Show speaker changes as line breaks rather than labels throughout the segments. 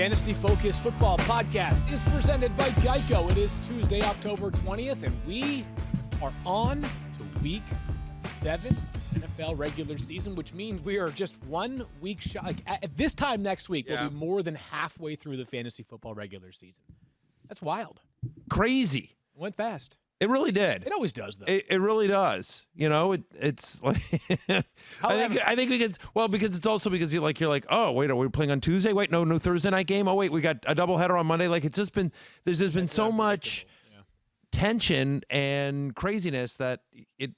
Fantasy Focus Football Podcast is presented by Geico. It is Tuesday, October 20th, and we are on to Week 7 NFL regular season, which means we are just 1 week shy. Like at this time next week, we'll be more than halfway through the fantasy football regular season. That's wild.
Crazy.
It went fast.
It really did.
It always does, though.
It really does. You know, it's like I think because it's also because you're like, oh wait, are we playing on Tuesday? Wait, no Thursday night game. Oh wait, we got a doubleheader on Monday. Like there's just been so much tension and craziness that it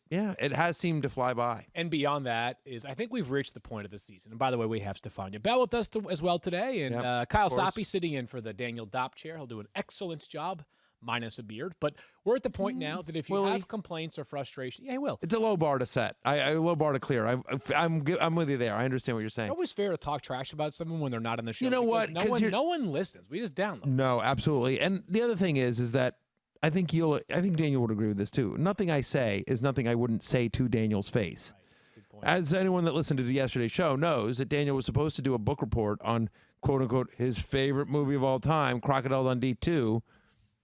has seemed to fly by.
And beyond that is, I think we've reached the point of the season. And by the way, we have Stephania Bell with us as well today, and Kyle Soppe sitting in for the Daniel Dopp chair. He'll do an excellent job. Minus a beard, but we're at the point now that if you have complaints or frustration, he will.
It's a low bar to set. A low bar to clear. I'm with you there. I understand what you're saying.
It's always fair to talk trash about someone when they're not on the show.
You know what?
No one listens. We just download.
No, absolutely. And the other thing is that I think Daniel would agree with this too. Nothing I say is nothing I wouldn't say to Daniel's face.
Right. That's a good point.
As anyone that listened to yesterday's show knows, that Daniel was supposed to do a book report on quote unquote his favorite movie of all time, Crocodile Dundee 2.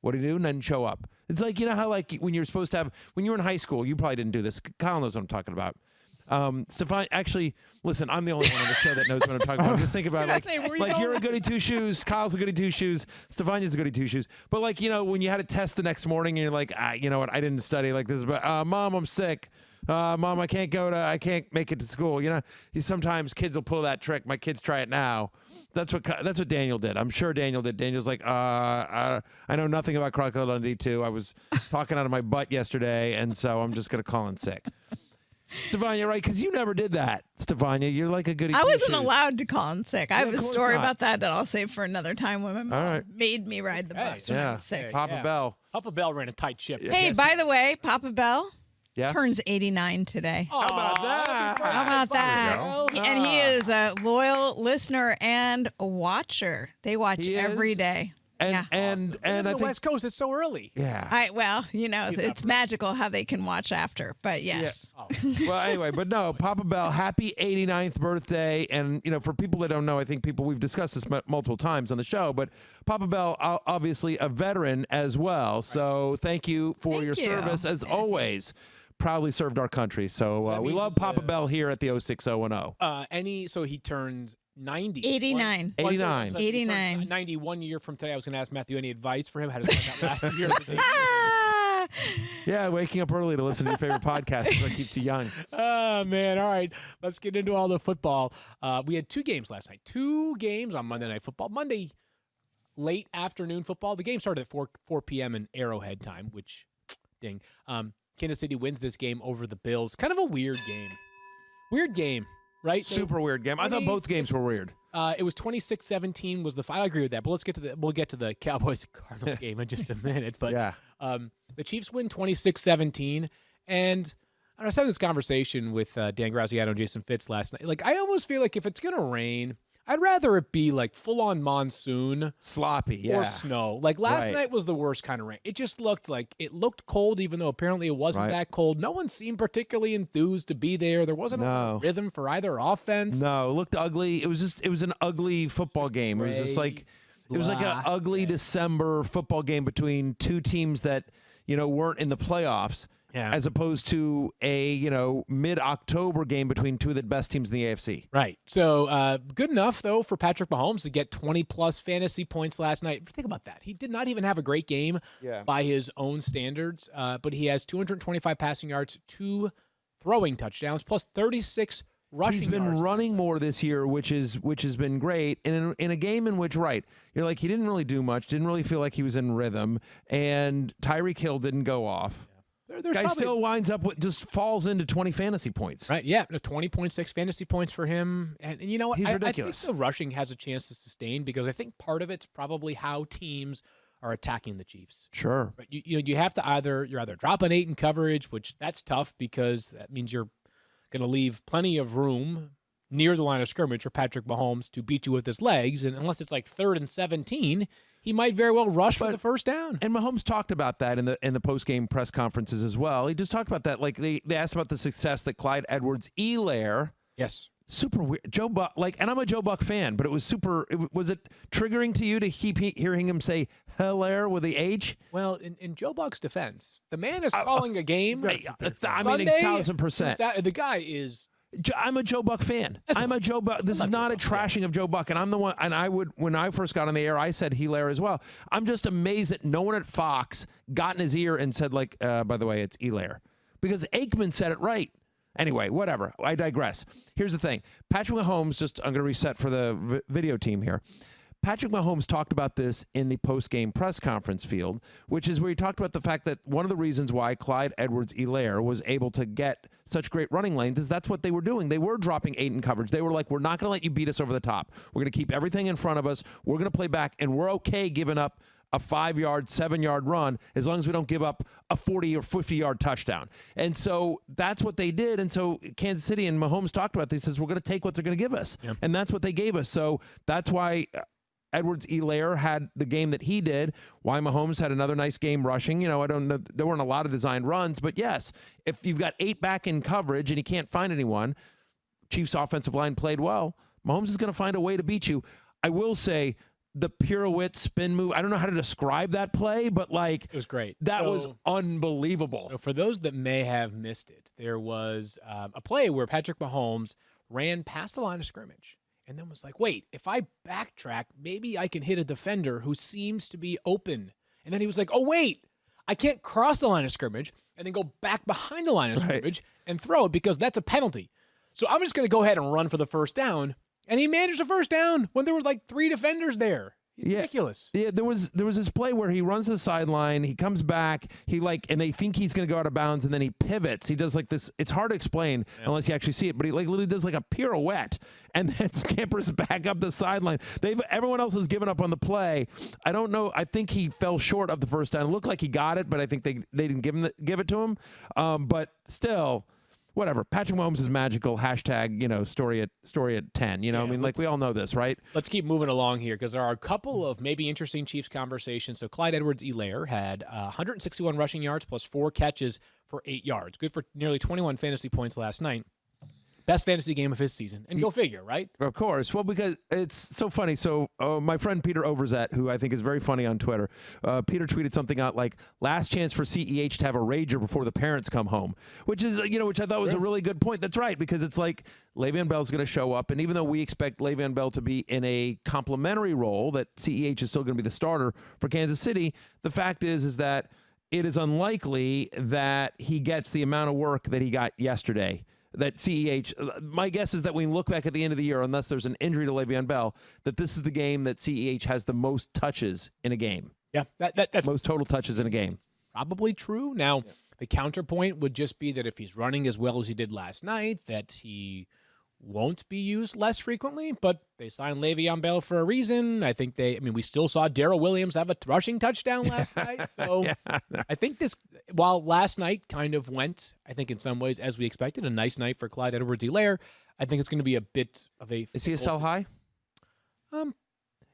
What did he do? Didn't show up. It's like, you know how like when you're supposed to have, when you were in high school, you probably didn't do this. Kyle knows what I'm talking about. Stefan, actually, listen, I'm the only one on the show that knows what I'm talking about. Just think about it. Like you're a goody two shoes. Kyle's a goody two shoes. Stefania's a goody two shoes. But like, you know, when you had a test the next morning and you're like, you know what? I didn't study like this, but Mom, I'm sick. Mom, I can't make it to school. You know, sometimes kids will pull that trick. My kids try it now. That's what Daniel did. I'm sure Daniel did. Daniel's like, I know nothing about Crocodile Dundee 2. I was talking out of my butt yesterday, and so I'm just going to call in sick. Stefania, right? Because you never did that, Stefania. You're like a goody.
I wasn't allowed to call in sick. I have a story about that I'll save for another time when my mom made me ride the bus when I was sick.
Papa Bell.
Papa Bell ran a tight ship.
Hey, by the way, Papa Bell turns 89 today.
How about that?
How about that? And he is a loyal listener and a watcher. They watch every day.
And
I
think
West Coast, it's so early.
Yeah.
It's magical how they can watch after. But yes.
Yeah. Well, anyway, but no, Papa Bell, happy 89th birthday. And you know, for people that don't know, I think we've discussed this multiple times on the show. But Papa Bell, obviously a veteran as well. So thank you for your service as always. Proudly served our country. So we love Papa Bell here at the 06010.
So he turns 90.
89.
89.
89.
91 year from today. I was going to ask Matthew any advice for him. How to spend that last year.
Yeah, waking up early to listen to your favorite podcast is what keeps you young.
Oh, man. All right. Let's get into all the football. We had 2 games last night. 2 games on Monday Night Football. Monday, late afternoon football. The game started at 4 p.m. in Arrowhead time, which, ding. Kansas City wins this game over the Bills. Kind of a weird game. Weird game, right?
Super weird game. I thought both games were weird.
It was 26-17 was the final. I agree with that. But we'll get to the Cowboys-Cardinals game in just a minute. But the Chiefs win 26-17. And I was having this conversation with Dan Graziano and Jason Fitz last night. Like, I almost feel like if it's going to rain, I'd rather it be like full-on monsoon.
Sloppy,
or snow. Like last night was the worst kind of rain. It just looked cold, even though apparently it wasn't that cold. No one seemed particularly enthused to be there. There wasn't a rhythm for either offense.
No, it looked ugly. It was an ugly football game. It was just like it was like an ugly December football game between two teams that, you know, weren't in the playoffs. Yeah. As opposed to a, you know, mid-October game between two of the best teams in the AFC.
Right. So good enough, though, for Patrick Mahomes to get 20-plus fantasy points last night. Think about that. He did not even have a great game by his own standards, but he has 225 passing yards, 2 throwing touchdowns, plus 36 rushing yards.
He's been running more this year, which has been great. And in a game in which, you're like, he didn't really do much, didn't really feel like he was in rhythm, and Tyreek Hill didn't go off. Guy still winds up with just falls into 20 fantasy points.
Right, yeah, 20.6 fantasy points for him. And you know what?
He's ridiculous.
I think the rushing has a chance to sustain because I think part of it's probably how teams are attacking the Chiefs.
Sure.
But you have to you're either dropping 8 in coverage, which that's tough because that means you're going to leave plenty of room near the line of scrimmage for Patrick Mahomes to beat you with his legs. And unless it's like 3rd and 17, he might very well rush for the first down.
And Mahomes talked about that in the post-game press conferences as well. He just talked about that. Like they asked about the success that Clyde Edwards-Helaire Super weird. Joe Buck, and I'm a Joe Buck fan, but it was super. Was it triggering to you to keep hearing him say "Hilaire" with the H?
Well, in Joe Buck's defense, the man is calling a game.
I mean,
Sunday,
1,000%.
The guy is.
I'm a Joe Buck fan. I'm a Joe Buck. This is not a trashing of Joe Buck, and I'm the one. And I would, when I first got on the air, I said Hilaire as well. I'm just amazed that no one at Fox got in his ear and said, by the way, it's Hilaire, because Aikman said it right. Anyway, whatever. I digress. Here's the thing. Patrick Mahomes, I'm going to reset for the video team here. Patrick Mahomes talked about this in the post-game press conference field, which is where he talked about the fact that one of the reasons why Clyde Edwards-Helaire was able to get such great running lanes is that's what they were doing. They were dropping 8 in coverage. They were like, we're not going to let you beat us over the top. We're going to keep everything in front of us. We're going to play back, and we're okay giving up a 5-yard, 7-yard run as long as we don't give up a 40 or 50-yard touchdown. And so that's what they did. And so Kansas City, and Mahomes talked about this, says we're going to take what they're going to give us. Yep. And that's what they gave us. So that's why Edwards-Helaire had the game that he did, why Mahomes had another nice game rushing. I don't know, there weren't a lot of designed runs, but yes, if you've got 8 back in coverage and you can't find anyone, Chiefs offensive line played well, Mahomes is going to find a way to beat you. I will say, the pirouette spin move, I don't know how to describe that play, but it
was great.
That was unbelievable.
So for those that may have missed it, there was a play where Patrick Mahomes ran past the line of scrimmage and then was like, wait, if I backtrack, maybe I can hit a defender who seems to be open. And then he was like, oh, wait, I can't cross the line of scrimmage and then go back behind the line of scrimmage and throw it because that's a penalty. So I'm just going to go ahead and run for the first down. And he managed a first down when there were 3 defenders there. Ridiculous.
Yeah, there was this play where he runs to the sideline, he comes back, and they think he's going to go out of bounds, and then he pivots. He does this. It's hard to explain unless you actually see it, but he literally does a pirouette and then scampers back up the sideline. Everyone else has given up on the play. I don't know. I think he fell short of the first down. It looked like he got it, but I think they didn't give it to him. But still. Whatever. Patrick Mahomes is magical. Hashtag, story at 10. We all know this, right?
Let's keep moving along here because there are a couple of maybe interesting Chiefs conversations. So Clyde Edwards-Helaire had 161 rushing yards plus 4 catches for 8 yards. Good for nearly 21 fantasy points last night. Best fantasy game of his season. And go figure, right? Of
course. Well, because it's so funny. So my friend Peter Overzet, who I think is very funny on Twitter, Peter tweeted something out like, last chance for CEH to have a rager before the parents come home, which is, which I thought was a really good point. That's right, because it's like Le'Veon Bell's going to show up, and even though we expect Le'Veon Bell to be in a complementary role, that CEH is still going to be the starter for Kansas City, the fact is that it is unlikely that he gets the amount of work that he got yesterday. That CEH, my guess is that when we look back at the end of the year, unless there's an injury to Le'Veon Bell, that this is the game that CEH has the most touches in a game.
Yeah, that's
most total touches in a game.
Probably true. Now, the counterpoint would just be that if he's running as well as he did last night, that he won't be used less frequently, but they signed Le'Veon Bell for a reason. I think we still saw Darrell Williams have a rushing touchdown last night. So I think while last night kind of went, I think in some ways, as we expected, a nice night for Clyde Edwards-Helaire, I think it's going to be a bit of a...
Is he a sell high?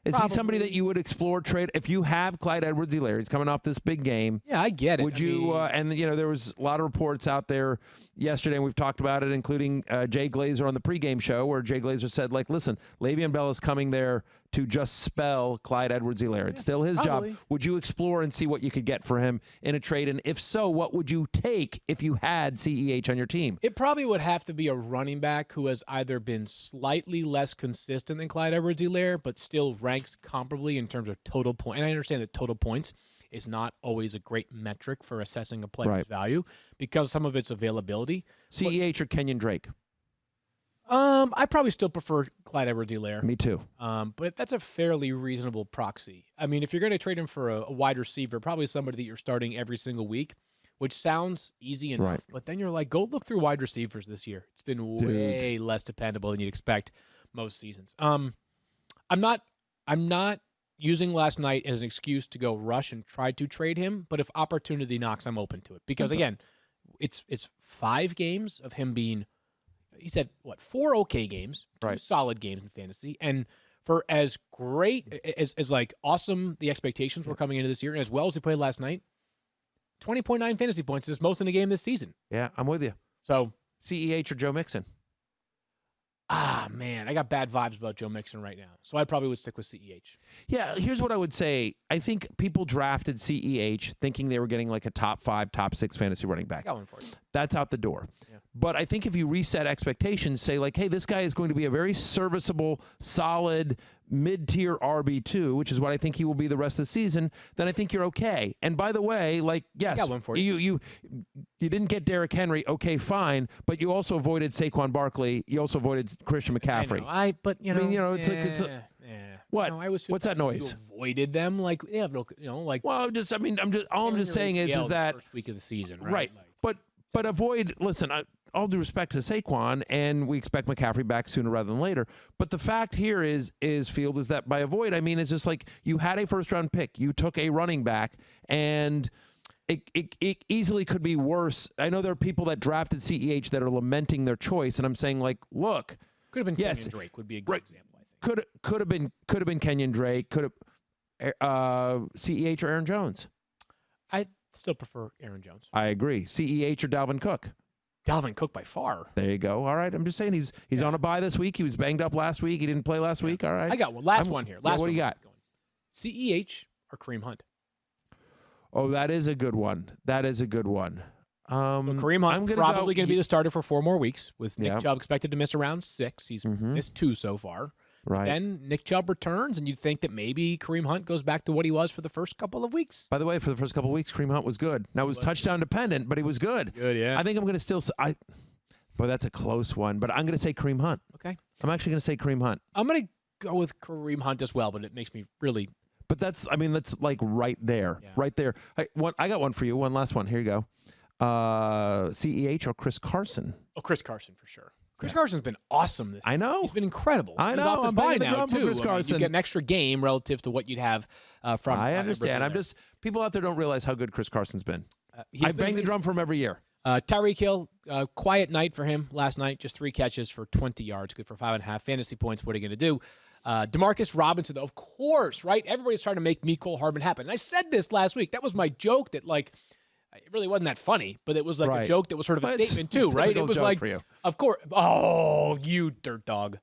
Is he somebody that you would explore trade if you have Clyde Edwards-Helaire? He's coming off this big game.
Yeah, I get it.
Would you? There was a lot of reports out there yesterday, and we've talked about it, including Jay Glazer on the pregame show, where Jay Glazer said, listen, Le'Veon Bell is coming there to just spell Clyde Edwards-Helaire. It's still his job. Would you explore and see what you could get for him in a trade? And if so, what would you take if you had CEH on your team?
It probably would have to be a running back who has either been slightly less consistent than Clyde Edwards-Helaire, but still ranks comparably in terms of total point. And I understand that total points is not always a great metric for assessing a player's value because some of its availability.
CEH or Kenyon Drake?
I probably still prefer Clyde Edwards-Helaire.
Me too.
But that's a fairly reasonable proxy. I mean, if you're going to trade him for a wide receiver, probably somebody that you're starting every single week, which sounds easy enough. But then you're like, go look through wide receivers this year. It's been way less dependable than you'd expect most seasons. I'm not using last night as an excuse to go rush and try to trade him, but if opportunity knocks, I'm open to it. Because, again, it's 5 games of him being... He said, 4 okay games, 2 solid games in fantasy. And for as great, as awesome the expectations were coming into this year, and as well as he played last night, 20.9 fantasy points is his most in a game this season.
Yeah, I'm with you.
So,
CEH or Joe Mixon?
Man, I got bad vibes about Joe Mixon right now. So I probably would stick with CEH.
Yeah, here's what I would say. I think people drafted CEH thinking they were getting like a top 5, top 6 fantasy running back.
Got one for you.
That's out the door. Yeah. But I think if you reset expectations, say like, hey, this guy is going to be a very serviceable, solid, mid-tier RB2, which is what I think he will be the rest of the season, then I think you're okay. And by the way, like, yes,
got one for you.
You didn't get Derrick Henry, okay, fine, but you also avoided Saquon Barkley. You also avoided Christian McCaffrey. What? What's that noise?
You avoided them, like, yeah, like.
All I'm just saying is that
first week of the season,
right? But avoid. Listen, all due respect to Saquon, and we expect McCaffrey back sooner rather than later. But the fact here is Field is that by avoid, I mean it's just like you had a first round pick, you took a running back, and it easily could be worse. I know there are people that drafted CEH that are lamenting their choice, and I'm saying like, look,
could have been Kenyon Drake would be a good example. I think
could have been Kenyon Drake, could have CEH or Aaron Jones.
I still prefer Aaron Jones.
I agree. CEH or Dalvin Cook.
Dalvin Cook by far.
There you go. All right. I'm just saying he's on a bye this week. He was banged up last week. He didn't play last week. All right.
I got one. Last one here. What
do you got?
CEH or Kareem Hunt?
Oh, that is a good one. So
Kareem Hunt probably going to be the starter for 4 more weeks, with Nick Chubb expected to miss around 6. He's missed 2 so far.
Right.
Then Nick Chubb returns, and you'd think that maybe Kareem Hunt goes back to what he was for the first couple of weeks.
By the way, for the first couple of weeks, Kareem Hunt was good. Now, it was touchdown dependent, but he was good.
Good, yeah.
I think I'm going to still boy, that's a close one, but I'm going to say Kareem Hunt.
Okay.
I'm actually going to say Kareem Hunt.
I'm going to go with Kareem Hunt as well, but it makes me really...
But that's like right there. Yeah. Right there. I got one for you. One last one. Here you go. CEH or Chris Carson?
Oh, Chris Carson for sure. Chris Carson's been awesome this year.
I know.
He's been incredible.
I know.
He's off his bye now, too.
Chris Carson.
You get an extra game relative to what you'd have from...
I understand. People out there don't realize how good Chris Carson's been. I bang the drum for him every year.
Tyreek Hill, quiet night for him last night. Just 3 catches for 20 yards. Good for 5.5 fantasy points. What are you going to do? Demarcus Robinson, though, of course, right? Everybody's trying to make Mecole Hardman happen. And I said this last week. That was my joke that, like... It really wasn't that funny, but it was like a joke that was sort of a statement too, right? It was like, of course. Oh, you dirt dog!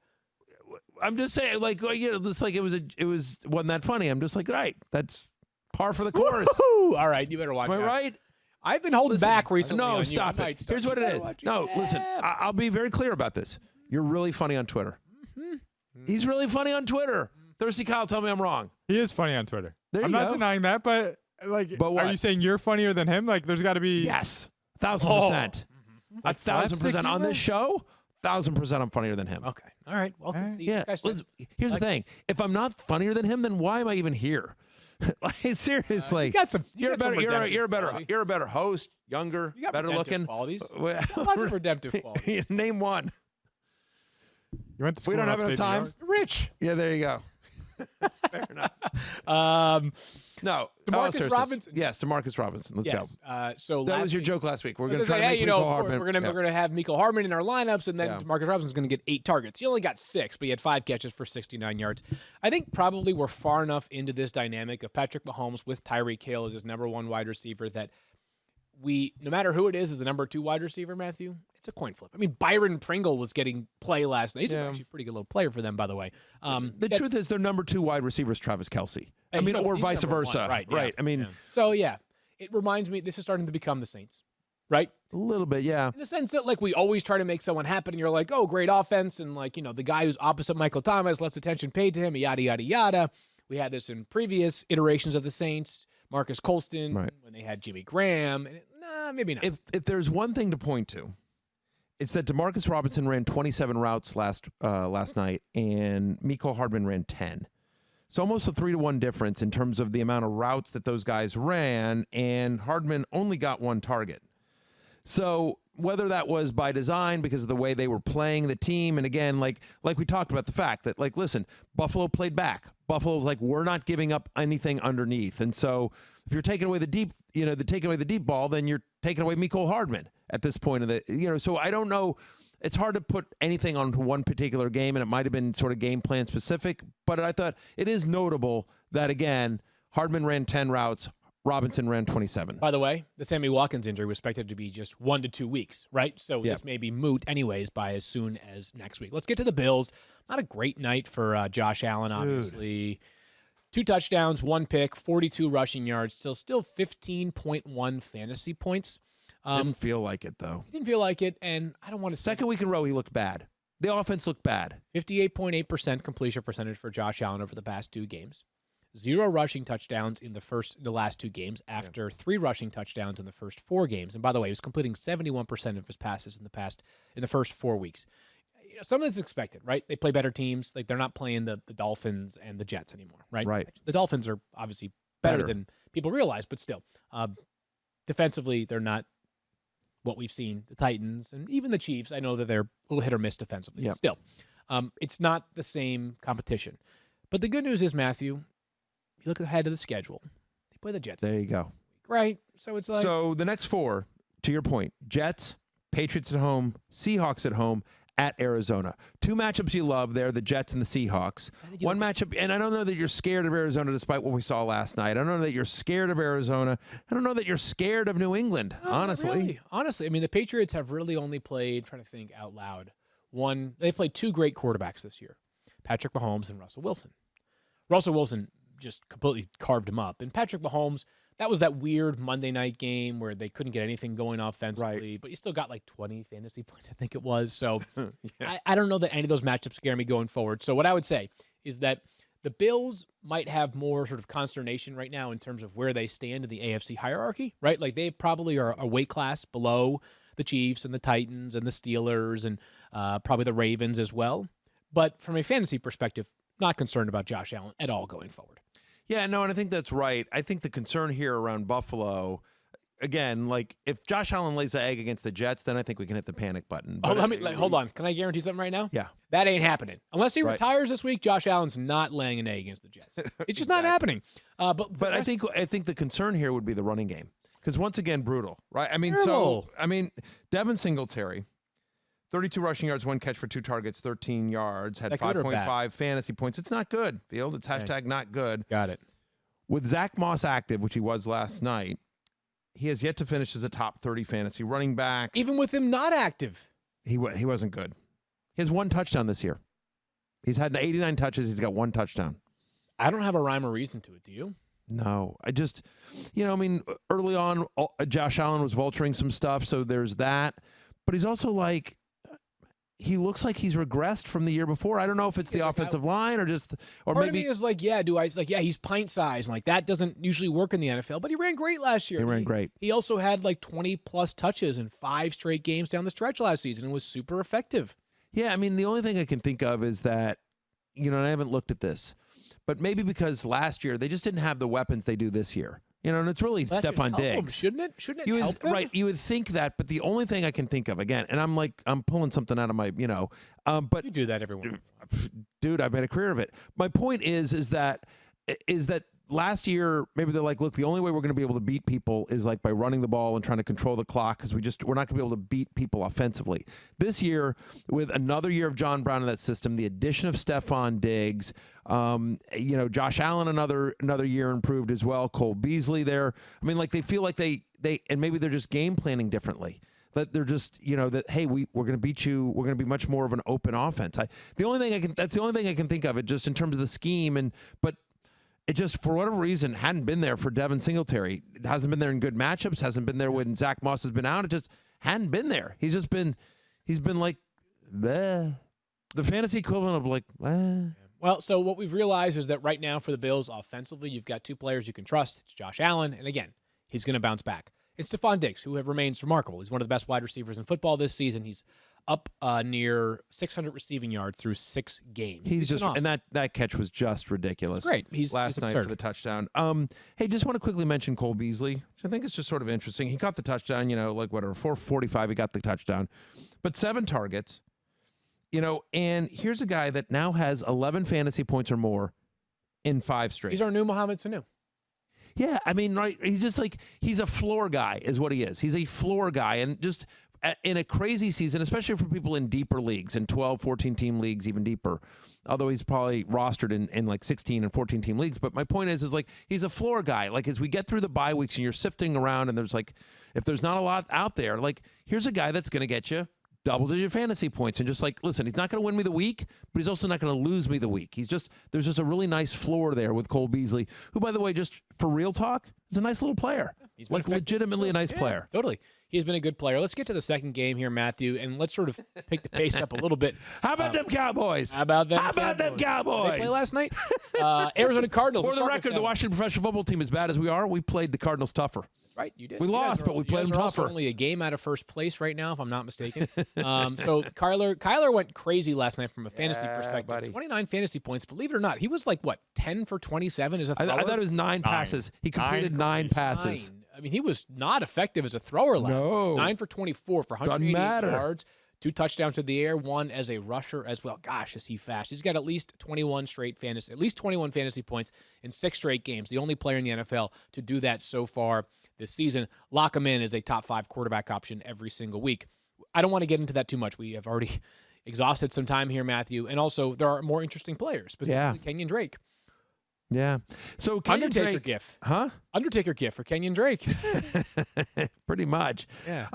I'm just saying, like, it's like it wasn't that funny. I'm just like, right, that's par for the course.
Woo-hoo! All right, you better watch.
Am I right?
I've been holding back recently.
No, stop it. Here's what it is. No, listen. I'll be very clear about this. You're really funny on Twitter. He's really funny on Twitter. Thirsty Kyle, tell me I'm wrong.
He is funny on Twitter.
I'm
not denying that, but. Are you saying you're funnier than him? Like, there's got to be...
Yes. 1,000%. 1,000% on this show. 1,000% I'm funnier than him.
Okay. All right. Well,
here's the thing. If I'm not funnier than him, then why am I even here? Like, seriously. You're a better host, younger, better looking.
Qualities. Lots of redemptive qualities.
Name one.
You went to school.
We don't have enough time.
Rich.
Yeah, there you go. Fair enough. No,
Demarcus Robinson.
Yes, Demarcus Robinson. Let's go.
So
that was your joke last week. We're going to try
to
make Mecole Hardman.
We're going to have Mecole Hardman in our lineups, and then Demarcus Robinson's going to get 8 targets. He only got 6, but he had 5 catches for 69 yards. I think probably we're far enough into this dynamic of Patrick Mahomes with Tyreek Hill as his number 1 wide receiver that no matter who it is the number 2 wide receiver, Matthew, it's a coin flip. I mean, Byron Pringle was getting play last night. He's actually a pretty good little player for them, by the way.
The truth is their number 2 wide receiver is Travis Kelce. I mean, or vice versa.
1, right.
Right. I mean.
So, it reminds me, this is starting to become the Saints, right?
A little bit, yeah.
In the sense that, like, we always try to make someone happen, and you're like, oh, great offense, and, like, the guy who's opposite Michael Thomas, less attention paid to him, yada, yada, yada. We had this in previous iterations of the Saints. Marcus Colston, when they had Jimmy Graham. And maybe not.
If there's one thing to point to, it's that Demarcus Robinson ran 27 routes last night, and Mecole Hardman ran 10. So almost a 3-to-1 difference in terms of the amount of routes that those guys ran, and Hardman only got 1 target. So whether that was by design because of the way they were playing the team, and again, like we talked about the fact that, like, listen, Buffalo played back. Buffalo's like, we're not giving up anything underneath, and so if you're taking away the deep, taking away the deep ball, then you're taking away Mecole Hardman at this point of the, So I don't know. It's hard to put anything on one particular game, and it might have been sort of game plan specific. But I thought it is notable that, again, Hardman ran 10 routes. Robinson ran 27.
By the way, the Sammy Watkins injury was expected to be just 1 to 2 weeks, right? So this may be moot anyways by as soon as next week. Let's get to the Bills. Not a great night for Josh Allen, obviously. 2 touchdowns, 1 pick, 42 rushing yards, still 15.1 fantasy points.
Didn't feel like it, though.
Didn't feel like it, and I don't want to say.
Second week in a row, he looked bad. The offense looked bad.
58.8% completion percentage for Josh Allen over the past 2 games. 0 rushing touchdowns in the last 2 games after 3 rushing touchdowns in the first 4 games. And by the way, he was completing 71% of his passes in the first 4 weeks. You know, some of this is expected, right? They play better teams. Like, they're not playing the Dolphins and the Jets anymore, right?
Right.
The Dolphins are obviously better than people realize, but still, defensively, they're not what we've seen. The Titans and even the Chiefs, I know that they're a little hit or miss defensively. But still, it's not the same competition. But the good news is, Matthew, you look ahead of the schedule. They play the Jets.
There you go.
Right. So it's like.
So the next 4, to your point, Jets, Patriots at home, Seahawks at home, at Arizona. 2 matchups you love there, the Jets and the Seahawks. One matchup, and I don't know that you're scared of Arizona despite what we saw last night. I don't know that you're scared of Arizona. I don't know that you're scared of New England, honestly.
Really. Honestly, I mean, the Patriots have really only played, trying to think out loud, they played 2 great quarterbacks this year, Patrick Mahomes and Russell Wilson. Russell Wilson just completely carved him up. And Patrick Mahomes, that was that weird Monday night game where they couldn't get anything going offensively, but he still got like 20 fantasy points, I think it was. So I don't know that any of those matchups scare me going forward. So what I would say is that the Bills might have more sort of consternation right now in terms of where they stand in the AFC hierarchy, right? Like they probably are a weight class below the Chiefs and the Titans and the Steelers and probably the Ravens as well. But from a fantasy perspective, not concerned about Josh Allen at all going forward.
Yeah, no, and I think that's right. I think the concern here around Buffalo, again, like if Josh Allen lays an egg against the Jets, then I think we can hit the panic button.
But hold on. Can I guarantee something right now?
Yeah.
That ain't happening. Unless he retires this week, Josh Allen's not laying an egg against the Jets. It's just not happening. But
I think the concern here would be the running game. Because once again, brutal, right? I mean, Devin Singletary, 32 rushing yards, 1 catch for 2 targets, 13 yards, had 5.5 fantasy points. It's not good, Field. It's hashtag not good.
Got it.
With Zach Moss active, which he was last night, he has yet to finish as a top 30 fantasy running back.
Even with him not active.
He wasn't good. He has 1 touchdown this year. He's had 89 touches. He's got 1 touchdown.
I don't have a rhyme or reason to it. Do you?
No. I just, early on, Josh Allen was vulturing some stuff, so there's that. But he's also like, he looks like he's regressed from the year before. I don't know if it's the offensive line or maybe.
Part of me is like, he's pint size. And like that doesn't usually work in the NFL, but he ran great last year.
He ran great.
He also had like 20 plus touches in 5 straight games down the stretch last season and was super effective.
Yeah. I mean, the only thing I can think of is that, and I haven't looked at this, but maybe because last year they just didn't have the weapons they do this year. And it's really Stephon Diggs.
Shouldn't it help them?
Right, you would think that, but the only thing I can think of, again, and I'm pulling something out of my, but
you do that every once.
Dude, I've made a career of it. My point is that last year, maybe they're like, look, the only way we're going to be able to beat people is like by running the ball and trying to control the clock because we're not going to be able to beat people offensively. This year, with another year of John Brown in that system, the addition of Stephon Diggs, Josh Allen another year improved as well. Cole Beasley there. I mean, like they feel like they and maybe they're just game planning differently. That they're just, that, hey, we're going to beat you. We're going to be much more of an open offense. That's the only thing I can think of it just in terms of the scheme. But it just, for whatever reason, hadn't been there for Devin Singletary. It hasn't been there in good matchups. Hasn't been there when Zach Moss has been out. It just hadn't been there. He's been like, bleh. The fantasy equivalent of like, bleh.
Well, so what we've realized is that right now for the Bills offensively, you've got 2 players you can trust. It's Josh Allen, and again, he's going to bounce back. It's Stephon Diggs, who remains remarkable. He's one of the best wide receivers in football this season. He's up near 600 receiving yards through 6 games.
He's just
awesome.
And that catch was just ridiculous.
It's great. He's
last night
absurd.
for the touchdown. Hey, just want to quickly mention Cole Beasley, which I think is just sort of interesting. He caught the touchdown, 4:45 he got the touchdown. But 7 targets, and here's a guy that now has 11 fantasy points or more in 5 straight.
He's our new Mohamed Sanu.
Yeah, I mean, right, he's just like, he's a floor guy is what he is. He's a floor guy, and in a crazy season, especially for people in deeper leagues, in 12, 14-team leagues, even deeper, although he's probably rostered in like 16 and 14-team leagues. But my point is like he's a floor guy. Like as we get through the bye weeks and you're sifting around and there's like, if there's not a lot out there, like here's a guy that's going to get you double-digit fantasy points. And just like, listen, he's not going to win me the week, but he's also not going to lose me the week. There's just a really nice floor there with Cole Beasley, who, by the way, just for real talk, is a nice little player. He's like legitimately a nice player.
Totally. He's been a good player. Let's get to the second game here, Matthew, and let's sort of pick the pace up a little bit.
How about them Cowboys?
How about them
Cowboys?
Did they play last night? Arizona Cardinals.
For the record, the Washington professional football team, as bad as we are, we played the Cardinals tougher.
Right, you did.
We lost, but we played them tougher.
Only a game out of first place right now, if I'm not mistaken. So Kyler went crazy last night from a fantasy perspective.
Buddy.
29 fantasy points. Believe it or not, he was like what 10 for 27 as a thrower.
I thought it was 9 passes. He completed 9 passes.
9. I mean, he was not effective as a thrower last night. 9 for 24 for 188 yards, 2 touchdowns to the air, 1 as a rusher as well. Gosh, is he fast? He's got at least 21 fantasy points in 6 straight games. The only player in the NFL to do that so far this season. Lock him in as a top 5 quarterback option every single week. I don't want to get into that too much. We have already exhausted some time here, Matthew. And also, there are more interesting players, specifically Kenyon Drake.
Yeah. So
Undertaker gif.
Huh?
Undertaker gif for Kenyon Drake.
Pretty much.
Yeah.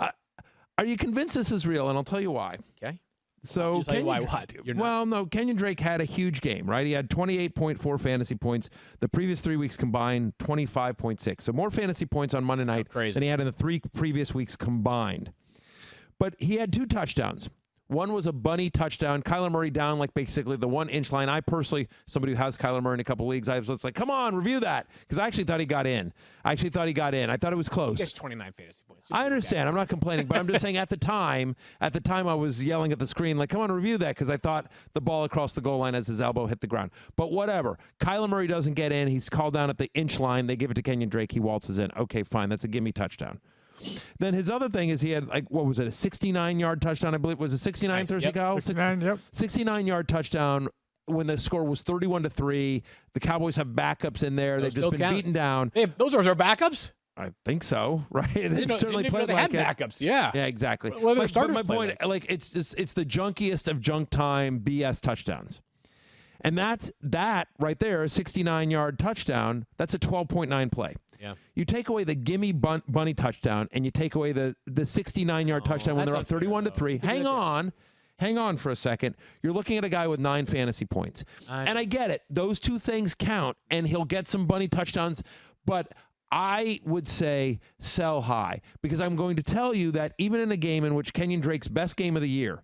Are you convinced this is real? And I'll tell you why.
Okay.
So
why what? You're not.
Well, no, Kenyon Drake had a huge game, right? He had 28.4 fantasy points. The previous 3 weeks combined, 25.6. So more fantasy points on Monday night than he had in the 3 previous weeks combined. But he had 2 touchdowns. One was a bunny touchdown. Kyler Murray down like basically the 1-inch line. I personally, somebody who has Kyler Murray in a couple leagues, I was just like, come on, review that. Because I actually thought he got in. I thought it was close.
He gets 29 fantasy points.
I understand. I'm not complaining. But I'm just saying at the time I was yelling at the screen, like, come on, review that. Because I thought the ball across the goal line as his elbow hit the ground. But whatever. Kyler Murray doesn't get in. He's called down at the inch line. They give it to Kenyon Drake. He waltzes in. Okay, fine. That's a gimme touchdown. Then his other thing is he had, like, what was it, a 69-yard touchdown, I believe. Was it 69, Thursday, Kyle?
69, yep.
69-yard touchdown when the score was 31-3. The Cowboys have backups in there. They've just been beaten down.
Those are their backups?
I think so, right? They've certainly played like
they had backups, yeah.
Yeah, exactly.
Well,
but my point, like, it's the junkiest of junk time BS touchdowns. And that right there, a 69-yard touchdown, that's a 12.9 play.
Yeah.
You take away the gimme bunny touchdown and you take away the 69-yard touchdown when they're up 31-3. Hang on for a second. You're looking at a guy with 9 fantasy points. And I get it. Those 2 things count, and he'll get some bunny touchdowns. But I would say sell high, because I'm going to tell you that even in a game in which Kenyon Drake's best game of the year,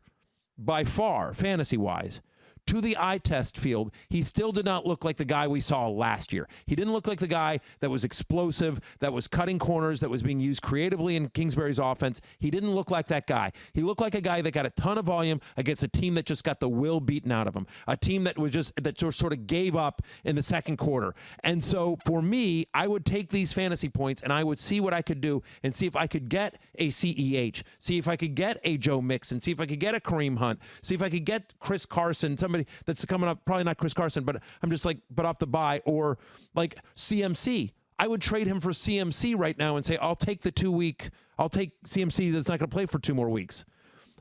by far, fantasy-wise, to the eye test field, he still did not look like the guy we saw last year. He didn't look like the guy that was explosive, that was cutting corners, that was being used creatively in Kingsbury's offense. He didn't look like that guy. He looked like a guy that got a ton of volume against a team that just got the will beaten out of him, a team that sort of gave up in the second quarter. And so for me, I would take these fantasy points and I would see what I could do and see if I could get a CEH, see if I could get a Joe Mixon, see if I could get a Kareem Hunt, see if I could get Chris Carson, somebody that's coming up, probably not Chris Carson, but I'm just like, but off the bye, or like CMC. I would trade him for CMC right now and say, I'll take CMC that's not going to play for 2 more weeks.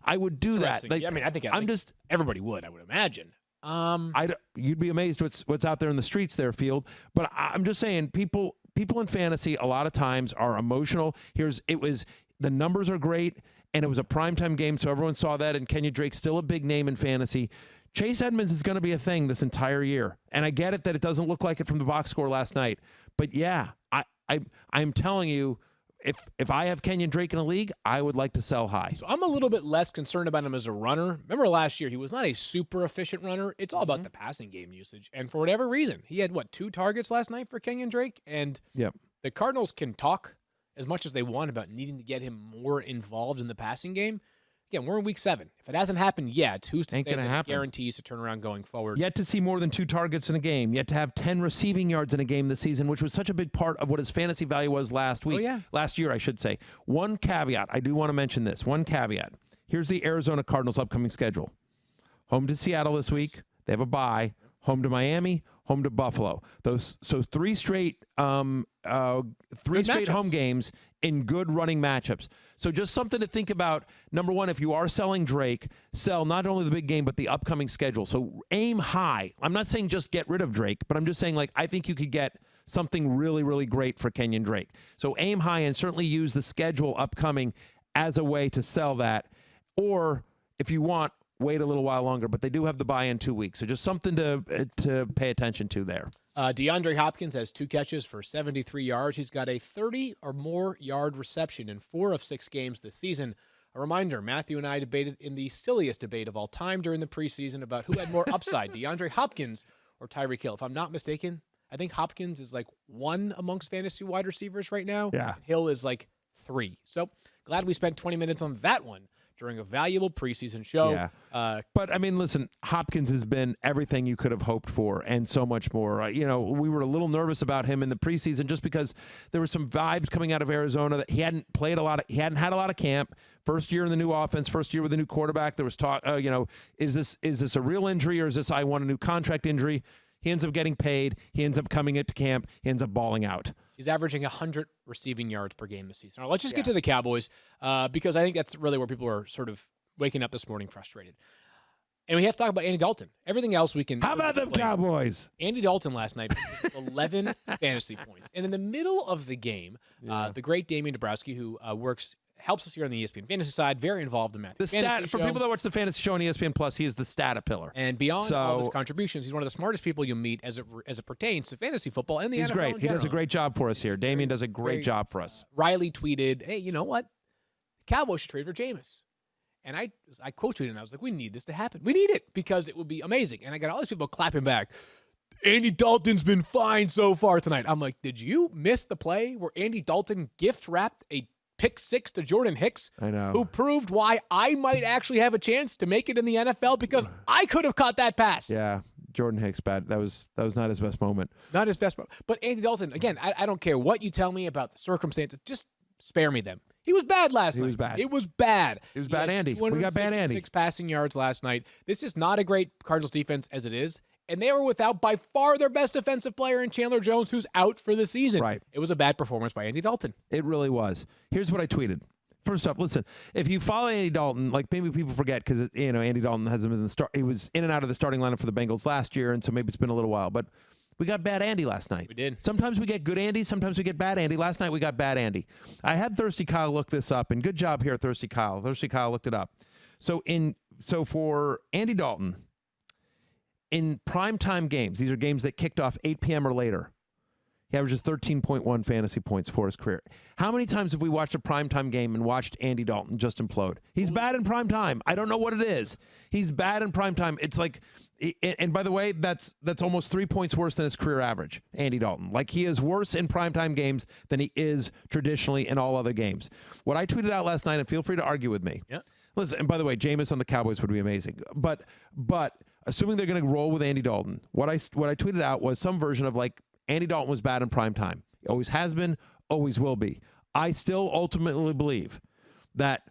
I would do that. Like,
yeah, I mean, I think everybody would, I would imagine.
You'd be amazed what's out there in the streets there, Field. But I'm just saying, people in fantasy a lot of times are emotional. The numbers are great, and it was a primetime game, so everyone saw that, and Kenyon Drake's still a big name in fantasy. Chase Edmonds is going to be a thing this entire year. And I get it that it doesn't look like it from the box score last night. But yeah, I'm telling you, if I have Kenyon Drake in a league, I would like to sell high.
So I'm a little bit less concerned about him as a runner. Remember last year, he was not a super efficient runner. It's all about the passing game usage. And for whatever reason, he had, 2 targets last night for Kenyon Drake? And the Cardinals can talk as much as they want about needing to get him more involved in the passing game. Again, we're in week 7. If it hasn't happened yet, who's to say that it guarantees to turn around going forward?
Yet to see more than 2 targets in a game. Yet to have 10 receiving yards in a game this season, which was such a big part of what his fantasy value was last week. Last year, I should say. One caveat. I do want to mention this. One caveat. Here's the Arizona Cardinals' upcoming schedule. Home to Seattle this week. They have a bye. home to Miami, home to Buffalo. So three straight home games in good running matchups. So just something to think about. Number one, if you are selling Drake, sell not only the big game, but the upcoming schedule. So aim high. I'm not saying just get rid of Drake, but I'm just saying, like, I think you could get something really, really great for Kenyon Drake. So aim high and certainly use the schedule upcoming as a way to sell that. Or if you want, wait a little while longer, but they do have the bye in 2 weeks. So just something to pay attention to there.
DeAndre Hopkins has 2 catches for 73 yards. He's got a 30 or more yard reception in 4 of 6 games this season. A reminder, Matthew and I debated in the silliest debate of all time during the preseason about who had more upside, DeAndre Hopkins or Tyreek Hill. If I'm not mistaken, I think Hopkins is like 1 amongst fantasy wide receivers right now.
Yeah.
Hill is like 3. So glad we spent 20 minutes on that one during a valuable preseason show.
Yeah. But, I mean, listen, Hopkins has been everything you could have hoped for and so much more. We were a little nervous about him in the preseason just because there were some vibes coming out of Arizona that he hadn't had a lot of camp. First year in the new offense, first year with a new quarterback. There was talk, is this a real injury or is this I want a new contract injury? He ends up getting paid. He ends up coming into camp. He ends up balling out.
He's averaging 100 receiving yards per game this season. All right, let's just get to the Cowboys because I think that's really where people are sort of waking up this morning frustrated. And we have to talk about Andy Dalton. Everything else we can.
How about the Cowboys?
Andy Dalton last night, 11 fantasy points. And in the middle of the game, the great Damian Dabrowski, who helps us here on the ESPN fantasy side, very involved in Matthew's fantasy
for
show.
people that watch the fantasy show on ESPN Plus, he is the stat pillar.
And beyond all his contributions, he's one of the smartest people you'll meet as it pertains to fantasy football and the NFL.
He's great. He does a great job for us here. Damian does a great job for us.
Riley tweeted, "Hey, you know what? The Cowboys should trade for Jameis." And I quote tweeted and I was like, "We need this to happen. We need it because it would be amazing." And I got all these people clapping back. Andy Dalton's been fine so far tonight. I'm like, did you miss the play where Andy Dalton gift wrapped a pick 6 to Jordan Hicks?
I know.
Who proved why I might actually have a chance to make it in the NFL because I could have caught that pass.
Yeah, Jordan Hicks, bad. That was not his best moment.
Not his best moment. But Andy Dalton, again, I don't care what you tell me about the circumstances. Just spare me them. He was bad last night.
He was bad.
It was bad.
It was bad, Andy. We got bad Andy.
6 passing yards last night. This is not a great Cardinals defense as it is. And they were without by far their best defensive player in Chandler Jones, who's out for the season.
Right.
It was a bad performance by Andy Dalton.
It really was. Here's what I tweeted. First off, listen, if you follow Andy Dalton, like maybe people forget because, Andy Dalton hasn't been in the start. He was in and out of the starting lineup for the Bengals last year, and so maybe it's been a little while. But we got bad Andy last night.
We did.
Sometimes we get good Andy. Sometimes we get bad Andy. Last night we got bad Andy. I had Thirsty Kyle look this up, and good job here, Thirsty Kyle. Thirsty Kyle looked it up. So for Andy Dalton, in primetime games, these are games that kicked off 8 p.m. or later, he averages 13.1 fantasy points for his career. How many times have we watched a primetime game and watched Andy Dalton just implode? He's bad in primetime. I don't know what it is. He's bad in primetime. It's like, and by the way, that's almost 3 points worse than his career average, Andy Dalton. Like, he is worse in primetime games than he is traditionally in all other games. What I tweeted out last night, and feel free to argue with me.
Yeah.
Listen, and by the way, Jameis on the Cowboys would be amazing. But assuming they're going to roll with Andy Dalton, what I tweeted out was some version of like, Andy Dalton was bad in prime time. He always has been, always will be. I still ultimately believe that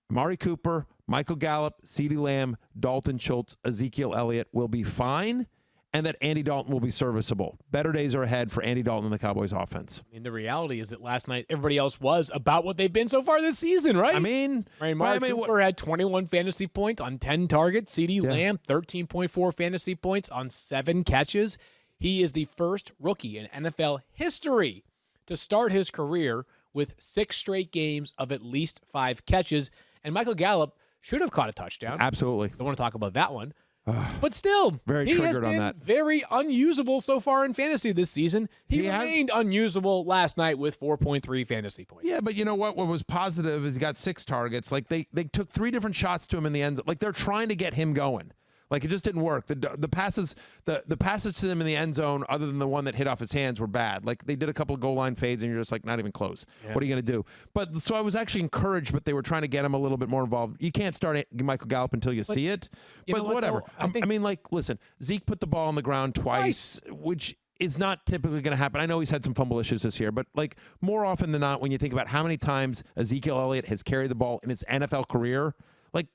Amari Cooper, Michael Gallup, CeeDee Lamb, Dalton Schultz, Ezekiel Elliott will be fine, and that Andy Dalton will be serviceable. Better days are ahead for Andy Dalton and the Cowboys offense.
I mean, the reality is that last night everybody else was about what they've been so far this season, right?
I mean,
Cooper had 21 fantasy points on 10 targets. CeeDee Lamb, 13.4 fantasy points on 7 catches. He is the first rookie in NFL history to start his career with 6 straight games of at least 5 catches. And Michael Gallup should have caught a touchdown.
Absolutely.
Don't want to talk about that one. But still,
very
he has
triggered
been
on that.
very unusable so far in fantasy this season. He remained unusable last night with 4.3 fantasy points.
Yeah, but you know what? What was positive is he got 6 targets. Like they took 3 different shots to him in the end. Like they're trying to get him going. Like it just didn't work. The passes to them in the end zone, other than the one that hit off his hands, were bad. Like they did a couple of goal line fades, and you're just like not even close. Yeah. What are you going to do? But so I was actually encouraged, but they were trying to get him a little bit more involved. You can't start Michael Gallup until you see it. But whatever. Though, I mean, like, listen, Zeke put the ball on the ground twice, which is not typically going to happen. I know he's had some fumble issues this year, but like more often than not, when you think about how many times Ezekiel Elliott has carried the ball in his NFL career, like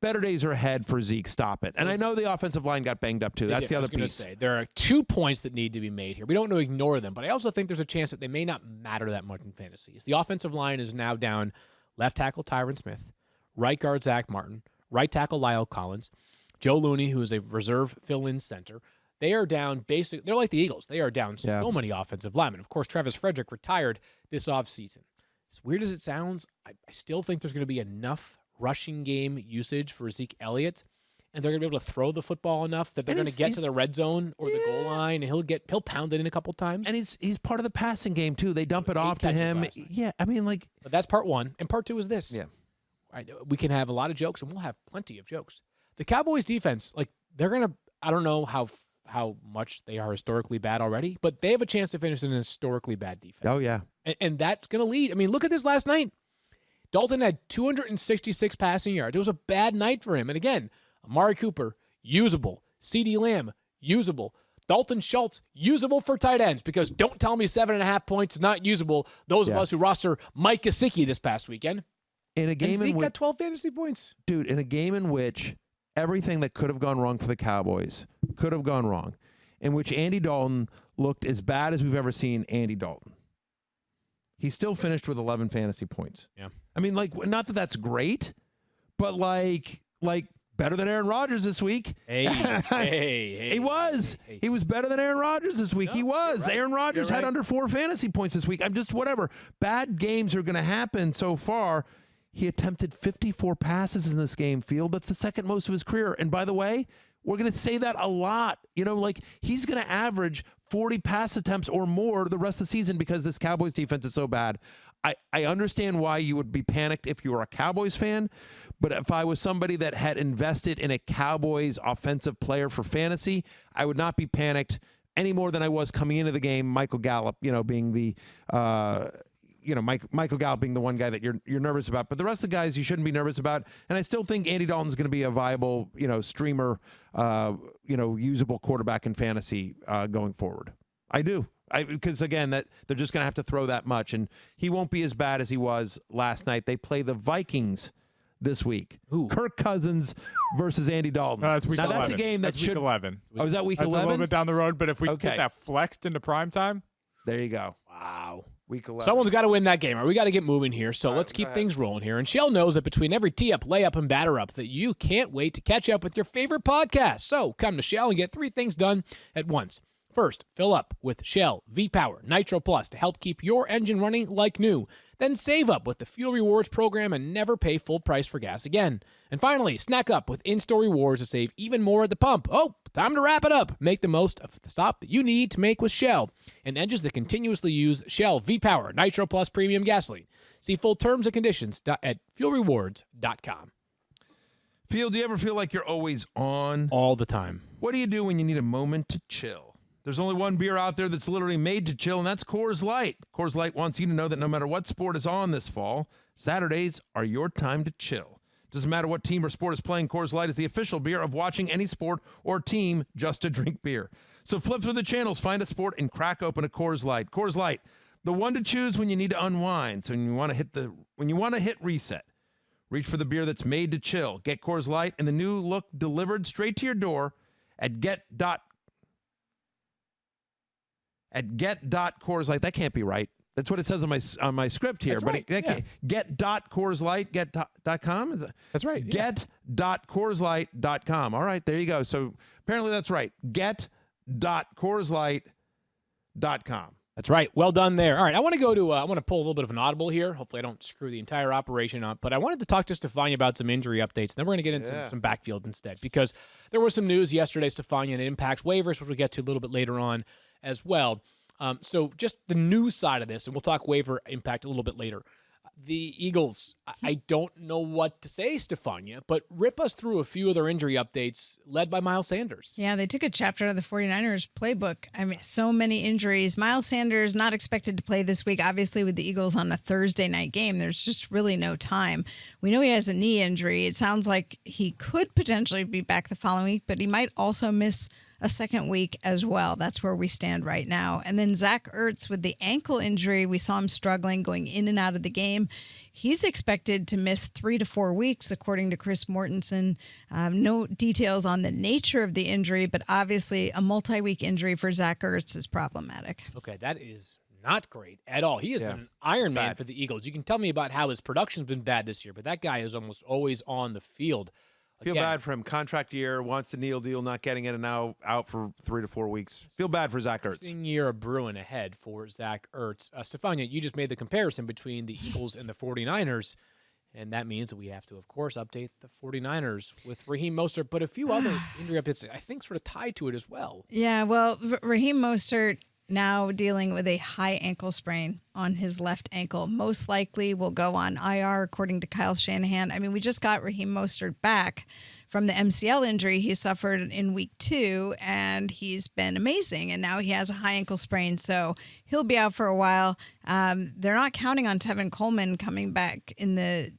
better days are ahead for Zeke. Stop it. And I know the offensive line got banged up too. That's the other piece.
There are 2 points that need to be made here. We don't want to ignore them, but I also think there's a chance that they may not matter that much in fantasy. The offensive line is now down left tackle Tyron Smith, right guard Zach Martin, right tackle Lyle Collins, Joe Looney, who is a reserve fill-in center. They are down basically. They're like the Eagles. They are down so many offensive linemen. Of course, Travis Frederick retired this offseason. As weird as it sounds, I still think there's going to be enough rushing game usage for Zeke Elliott, and they're going to be able to throw the football enough that they're going to get to the red zone or the goal line, and he'll pound it in a couple times.
And he's part of the passing game too. They dump it off to him. Yeah, I mean, like.
But that's part one, and part two is this.
Yeah,
we can have a lot of jokes, and we'll have plenty of jokes. The Cowboys defense, like they're going to. I don't know how much they are historically bad already, but they have a chance to finish in a historically bad defense.
Oh yeah,
and that's going to lead. I mean, look at this last night. Dalton had 266 passing yards. It was a bad night for him. And again, Amari Cooper, usable. CeeDee Lamb, usable. Dalton Schultz, usable for tight ends, because don't tell me 7.5 points is not usable. Those of us who roster Mike Gesicki this past weekend.
In a game
and Zeke got 12 fantasy points.
Dude, in a game in which everything that could have gone wrong for the Cowboys could have gone wrong, in which Andy Dalton looked as bad as we've ever seen Andy Dalton. He still finished with 11 fantasy points.
Yeah.
I mean, like, not that that's great, but like better than Aaron Rodgers this week.
Hey.
He was. He was better than Aaron Rodgers this week. No, he was. Right. Aaron Rodgers had under 4 fantasy points this week. I'm just whatever. Bad games are going to happen so far. He attempted 54 passes in this game, Field. That's the second most of his career. And by the way, we're going to say that a lot. You know, like, he's going to average 40 pass attempts or more the rest of the season because this Cowboys defense is so bad. I understand why you would be panicked if you were a Cowboys fan, but if I was somebody that had invested in a Cowboys offensive player for fantasy, I would not be panicked any more than I was coming into the game. Michael Gallup, being the Michael Gallup being the one guy that you're nervous about, but the rest of the guys you shouldn't be nervous about. And I still think Andy Dalton's going to be a viable, streamer, usable quarterback in fantasy going forward. I do. Because again, that they're just going to have to throw that much, and he won't be as bad as he was last night. They play the Vikings this week.
Ooh.
Kirk Cousins versus Andy Dalton.
That's week 11.
That's a game that should.
Week 11.
Oh, is that week 11?
That's a little bit down the road, but if we get that flexed into prime time,
there you go.
Wow.
Week 11.
Someone's got to win that game. All right, we got to get moving here. So let's keep things rolling here. And Shell knows that between every tee up, layup, and batter up, that you can't wait to catch up with your favorite podcast. So come to Shell and get 3 things done at once. First, fill up with Shell V-Power Nitro Plus to help keep your engine running like new. Then save up with the Fuel Rewards program and never pay full price for gas again. And finally, snack up with in-store rewards to save even more at the pump. Oh, time to wrap it up. Make the most of the stop that you need to make with Shell and engines that continuously use Shell V-Power Nitro Plus Premium Gasoline. See full terms and conditions at fuelrewards.com.
Field, do you ever feel like you're always on?
All the time.
What do you do when you need a moment to chill? There's only one beer out there that's literally made to chill, and that's Coors Light. Coors Light wants you to know that no matter what sport is on this fall, Saturdays are your time to chill. Doesn't matter what team or sport is playing, Coors Light is the official beer of watching any sport or team just to drink beer. So flip through the channels, find a sport, and crack open a Coors Light. Coors Light, the one to choose when you need to unwind. So when you want to hit reset, reach for the beer that's made to chill. Get Coors Light and the new look delivered straight to your door at get.CoorsLight. That can't be right. That's what it says on my script here.
That's
but
right.
Get.CoorsLight, get.com.
That's right. Yeah.
Get.CoorsLight.com. All right, there you go. So apparently that's right. Get.CoorsLight.com.
That's right. Well done there. All right, I want to go to I want to pull a little bit of an audible here. Hopefully I don't screw the entire operation up, but I wanted to talk to Stephania about some injury updates, and then we're going to get into some backfield instead, because there was some news yesterday, Stephania, and it impacts waivers, which we'll get to a little bit later on as well. So just the news side of this, and we'll talk waiver impact a little bit later. The Eagles, I don't know what to say, Stephania, but rip us through a few of their injury updates led by Miles Sanders.
Yeah, they took a chapter out of the 49ers playbook. I mean, so many injuries. Miles Sanders not expected to play this week, obviously, with the Eagles on a Thursday night game. There's just really no time. We know he has a knee injury. It sounds like he could potentially be back the following week, but he might also miss a second week as well. That's where we stand right now. And then Zach Ertz with the ankle injury, we saw him struggling going in and out of the game. He's expected to miss 3 to 4 weeks, according to Chris Mortensen. No details on the nature of the injury, but obviously a multi-week injury for Zach Ertz is problematic.
Okay, that is not great at all. He has been an Iron Man for the Eagles. You can tell me about how his production's been bad this year, but that guy is almost always on the field.
Feel bad for him. Contract year, wants the Neal deal, not getting it, and now out for 3 to 4 weeks. Feel bad for Zach Ertz.
Year of brewing ahead for Zach Ertz. Stephania, you just made the comparison between the Eagles and the 49ers, and that means that we have to, of course, update the 49ers with Raheem Mostert, but a few other injury updates, I think, sort of tied to it as well.
Yeah, well, Raheem Mostert now dealing with a high ankle sprain on his left ankle. Most likely will go on IR, according to Kyle Shanahan. I mean, we just got Raheem Mostert back from the MCL injury he suffered in week 2, and he's been amazing. And now he has a high ankle sprain, so he'll be out for a while. They're not counting on Tevin Coleman coming back in the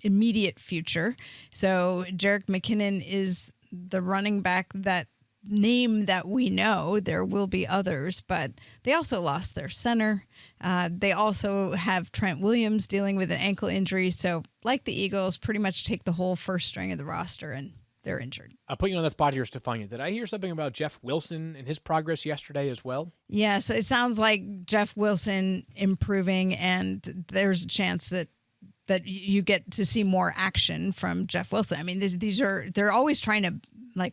immediate future. So Jerick McKinnon is the running back name that we know. There will be others, but they also lost their center. They also have Trent Williams dealing with an ankle injury. So like the Eagles, pretty much take the whole first string of the roster and they're injured.
I'll put you on that spot here, Stephania. Did I hear something about Jeff Wilson and his progress yesterday as well?
Yes, it sounds like Jeff Wilson improving, and there's a chance that you get to see more action from Jeff Wilson. I mean, they're always trying to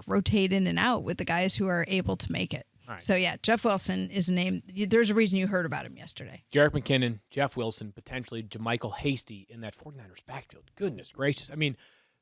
rotate in and out with the guys who are able to make it.
Right.
So yeah, Jeff Wilson is a name. There's a reason you heard about him yesterday.
Jerick McKinnon, Jeff Wilson, potentially JaMychal Hasty in that 49ers backfield. Goodness gracious. I mean,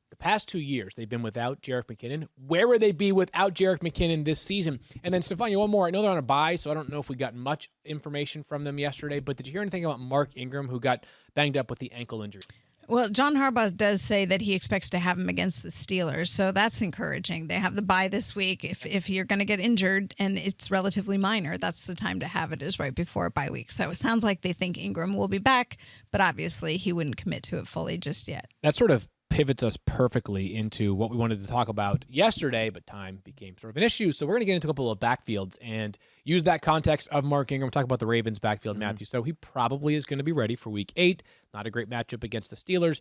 the past 2 years they've been without Jerick McKinnon. Where would they be without Jerick McKinnon this season? And then Stephania, one more. I know they're on a bye, so I don't know if we got much information from them yesterday, but did you hear anything about Mark Ingram, who got banged up with the ankle injury?
Well, John Harbaugh does say that he expects to have him against the Steelers, so that's encouraging. They have the bye this week. If you're going to get injured and it's relatively minor, that's the time to have it, is right before a bye week. So it sounds like they think Ingram will be back, but obviously he wouldn't commit to it fully just yet.
That sort of pivots us perfectly into what we wanted to talk about yesterday, but time became sort of an issue. So we're going to get into a couple of backfields and use that context of Mark Ingram. Talk about the Ravens backfield, Matthew. So he probably is going to be ready for week 8. Not a great matchup against the Steelers.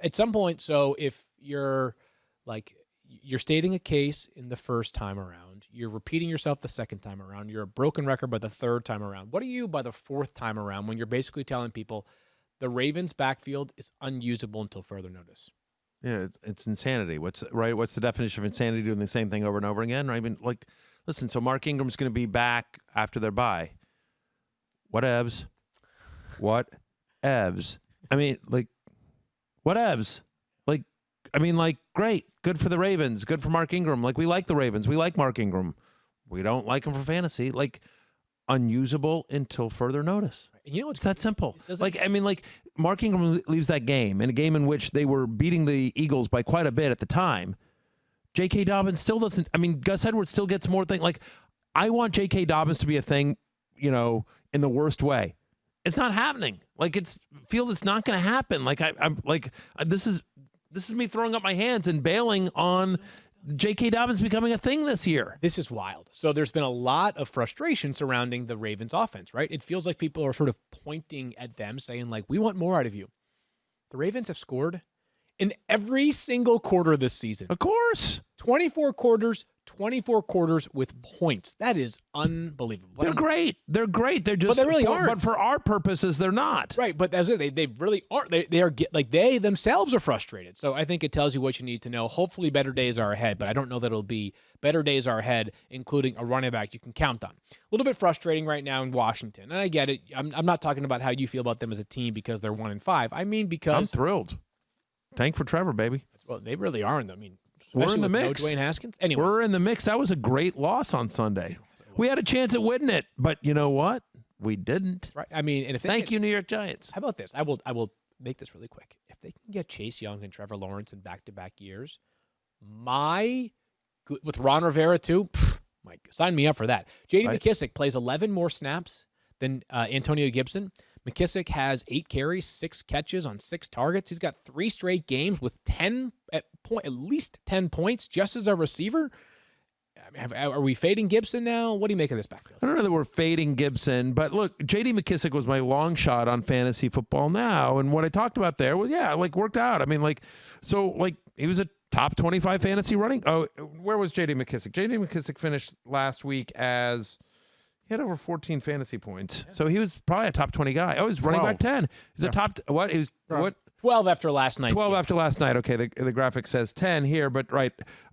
At some point, so if you're stating a case in the first time around, you're repeating yourself the second time around, you're a broken record by the third time around. What are you by the fourth time around when you're basically telling people the Ravens backfield is unusable until further notice?
Yeah, it's insanity. What's the definition of insanity? Doing the same thing over and over again? Right? I mean, listen. So Mark Ingram's going to be back after their bye. Whatevs. I mean, whatevs. Great. Good for the Ravens. Good for Mark Ingram. We like the Ravens. We like Mark Ingram. We don't like him for fantasy. Unusable until further notice.
You know,
it's that simple. Mark Ingram leaves that game, in a game in which they were beating the Eagles by quite a bit at the time. J.K. Dobbins still doesn't. I mean, Gus Edwards still gets more things. I want J.K. Dobbins to be a thing, in the worst way. It's not happening. It's not going to happen. This is me throwing up my hands and bailing on J.K. Dobbins becoming a thing this year.
This is wild. So there's been a lot of frustration surrounding the Ravens offense, right? It feels like people are sort of pointing at them saying, we want more out of you. The Ravens have scored in every single quarter this season.
Of course.
24 quarters with points. That is unbelievable.
They're great. They're just,
but they really aren't.
But for our purposes, they're not.
Right, but they really aren't. They themselves are frustrated. So I think it tells you what you need to know. Hopefully better days are ahead, but I don't know that it'll be better days are ahead, including a running back you can count on. A little bit frustrating right now in Washington. And I get it. I'm not talking about how you feel about them as a team because they're 1-5. I mean because
I'm thrilled. Tank for Trevor, baby.
Well, they really are.
We're in the mix.
No Dwayne Haskins. Anyways.
We're in the mix. That was a great loss on Sunday. We had a chance at winning it, but you know what? We didn't.
Right. I mean, and if
thank you, New York Giants.
How about this? I will make this really quick. If they can get Chase Young and Trevor Lawrence in back-to-back years, with Ron Rivera too, sign me up for that. J.D. McKissick plays 11 more snaps than Antonio Gibson. McKissick has 8 carries, 6 catches on 6 targets. He's got 3 straight games with at least 10 points just as a receiver. Are we fading Gibson now? What do you make of this backfield?
I don't know that we're fading Gibson, but look, J.D. McKissick was my long shot on fantasy football now, and what I talked about there was, worked out. I mean, he was a top 25 fantasy running. Oh, where was J.D. McKissick? J.D. McKissick finished last week as he had over 14 fantasy points, so he was probably a top 20 guy. Oh, he's running back 10. He's a top what? He was what?
12 after last night.
12 after last night. Okay, the graphic says 10 here, but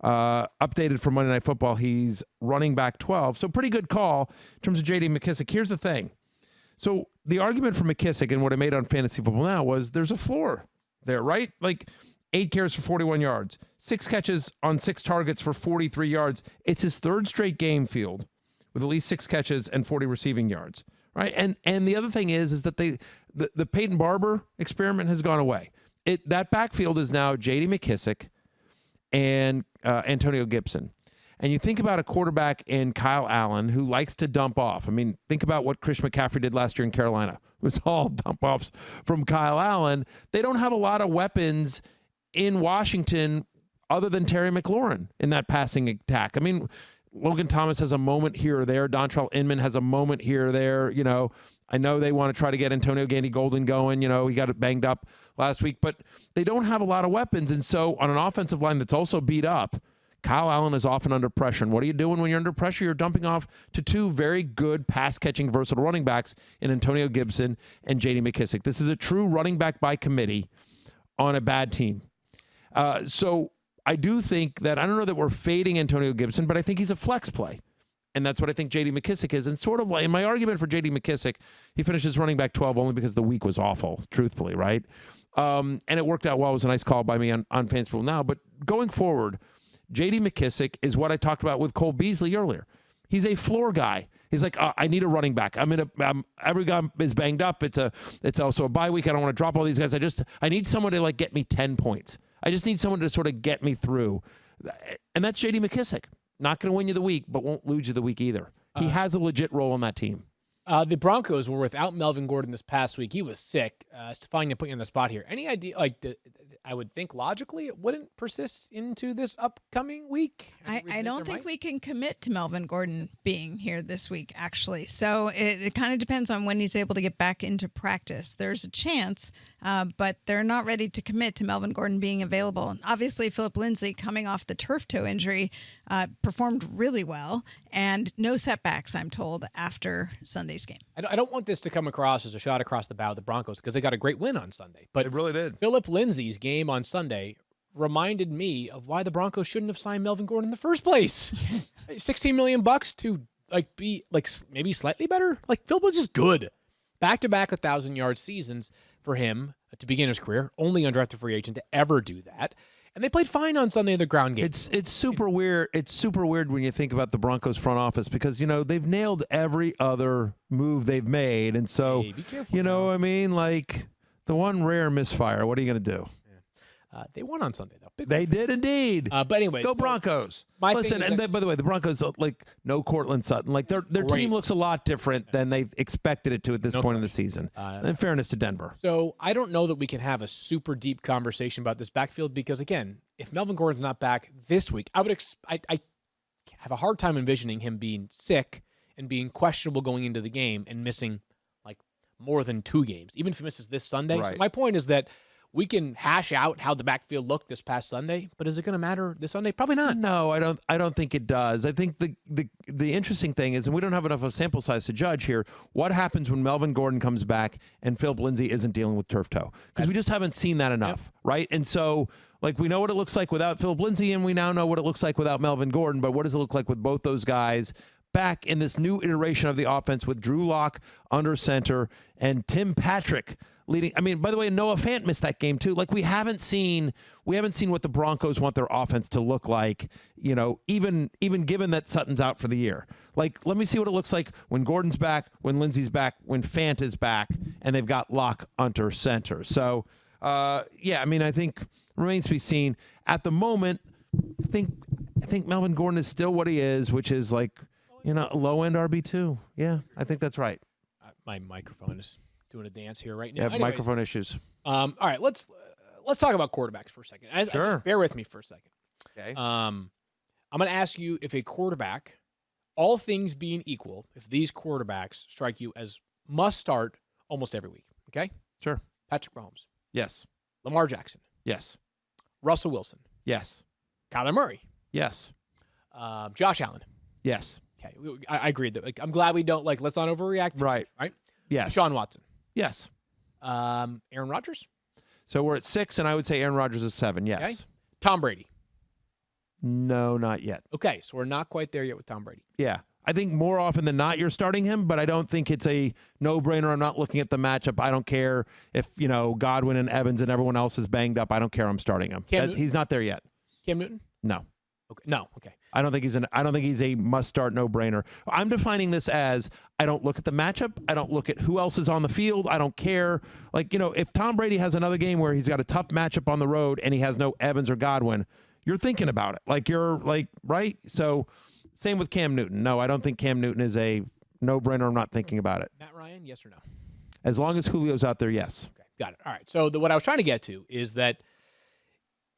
updated for Monday Night Football, he's running back 12. So pretty good call in terms of J.D. McKissick. Here's the thing. So the argument for McKissick and what I made on Fantasy Football Now was there's a floor there, right? 8 carries for 41 yards, 6 catches on 6 targets for 43 yards. It's his third straight game field with at least 6 catches and 40 receiving yards. Right. And the other thing is that the Peyton Barber experiment has gone away. That backfield is now J.D. McKissick and Antonio Gibson. And you think about a quarterback in Kyle Allen who likes to dump off. I mean, think about what Chris McCaffrey did last year in Carolina. It was all dump offs from Kyle Allen. They don't have a lot of weapons in Washington other than Terry McLaurin in that passing attack. I mean, Logan Thomas has a moment here or there. Dontrell Inman has a moment here or there. I know they want to try to get Antonio Gandy-Golden going. He got it banged up last week, but they don't have a lot of weapons. And so on an offensive line that's also beat up, Kyle Allen is often under pressure. And what are you doing when you're under pressure? You're dumping off to 2 very good pass-catching, versatile running backs in Antonio Gibson and J.D. McKissick. This is a true running back by committee on a bad team. So I do think that, I don't know that we're fading Antonio Gibson, but I think he's a flex play. And that's what I think J.D. McKissick is. And sort of in my argument for J.D. McKissick, he finishes running back 12 only because the week was awful, truthfully, right? And it worked out well. It was a nice call by me on Fantasy Football Now. But going forward, J.D. McKissick is what I talked about with Cole Beasley earlier. He's a floor guy. He's like, I need a running back. Every guy is banged up. It's also a bye week. I don't want to drop all these guys. I need someone to get me 10 points. I just need someone to sort of get me through. And that's J.D. McKissick. Not going to win you the week, but won't lose you the week either. He has a legit role on that team.
The Broncos were without Melvin Gordon this past week. He was sick. Stephania put you on the spot here. Any idea, I would think logically it wouldn't persist into this upcoming week?
I don't think we can commit to Melvin Gordon being here this week, actually. So it kind of depends on when he's able to get back into practice. There's a chance, but they're not ready to commit to Melvin Gordon being available. Obviously, Philip Lindsay, coming off the turf toe injury, performed really well, and no setbacks, I'm told, after Sunday's game.
I don't want this to come across as a shot across the bow of the Broncos because they got a great win on Sunday. But
it really did.
Philip Lindsay's game on Sunday reminded me of why the Broncos shouldn't have signed Melvin Gordon in the first place. $16 million to be maybe slightly better. Philip was just good. Back-to-back 1,000-yard seasons for him to begin his career. Only undrafted free agent to ever do that. And they played fine on Sunday in the ground game.
It's super weird. It's super weird when you think about the Broncos front office because, they've nailed every other move they've made. And so,
hey, be careful,
the one rare misfire, what are you going to do?
They won on Sunday, though.
They did indeed.
But anyway.
Go Broncos. Listen, by the way, the Broncos, no Cortland Sutton. Their team looks a lot different than they expected it to at this point in the season. In fairness to Denver.
So I don't know that we can have a super deep conversation about this backfield because, again, if Melvin Gordon's not back this week, I have a hard time envisioning him being sick and being questionable going into the game and missing more than 2 games, even if he misses this Sunday.
Right.
So my point is that we can hash out how the backfield looked this past Sunday, but is it going to matter this Sunday? Probably not.
No, I don't think it does. I think the interesting thing is, and we don't have enough of a sample size to judge here, what happens when Melvin Gordon comes back and Philip Lindsay isn't dealing with turf toe? Because we just haven't seen that enough, right? And so, we know what it looks like without Philip Lindsay, and we now know what it looks like without Melvin Gordon, but what does it look like with both those guys back in this new iteration of the offense with Drew Lock under center and Tim Patrick leading? I mean, by the way, Noah Fant missed that game too. We haven't seen what the Broncos want their offense to look like, even given that Sutton's out for the year. Let me see what it looks like when Gordon's back, when Lindsay's back, when Fant is back, and they've got Lock under center. So, I think remains to be seen. At the moment, I think Melvin Gordon is still what he is, which is low-end RB2. Yeah, I think that's right.
My microphone is doing a dance here right now.
Yeah, microphone issues.
All right, let's talk about quarterbacks for a second.
Sure.
Just bear with me for a second.
Okay.
I'm going to ask you if a quarterback, all things being equal, if these quarterbacks strike you as must start almost every week. Okay?
Sure.
Patrick Mahomes.
Yes.
Lamar Jackson.
Yes.
Russell Wilson.
Yes.
Kyler Murray.
Yes.
Josh Allen.
Yes.
Okay, I agree that. Like, I'm glad we don't let's not overreact.
Right.
Right.
Yes.
Sean Watson.
Yes.
Aaron Rodgers.
So we're at 6, and I would say Aaron Rodgers is 7. Yes.
Okay. Tom Brady.
No, not yet.
Okay, so we're not quite there yet with Tom Brady.
Yeah. I think more often than not you're starting him, but I don't think it's a no-brainer. I'm not looking at the matchup. I don't care if, Godwin and Evans and everyone else is banged up. I don't care. I'm starting him. He's not there yet.
Cam Newton?
No.
Okay. No. Okay.
I don't think he's a must-start no-brainer. I'm defining this as I don't look at the matchup. I don't look at who else is on the field. I don't care. If Tom Brady has another game where he's got a tough matchup on the road and he has no Evans or Godwin, you're thinking about it. Right? So same with Cam Newton. No, I don't think Cam Newton is a no-brainer. I'm not thinking about it.
Matt Ryan, yes or no?
As long as Julio's out there, yes.
Okay, got it. All right. So what I was trying to get to is that's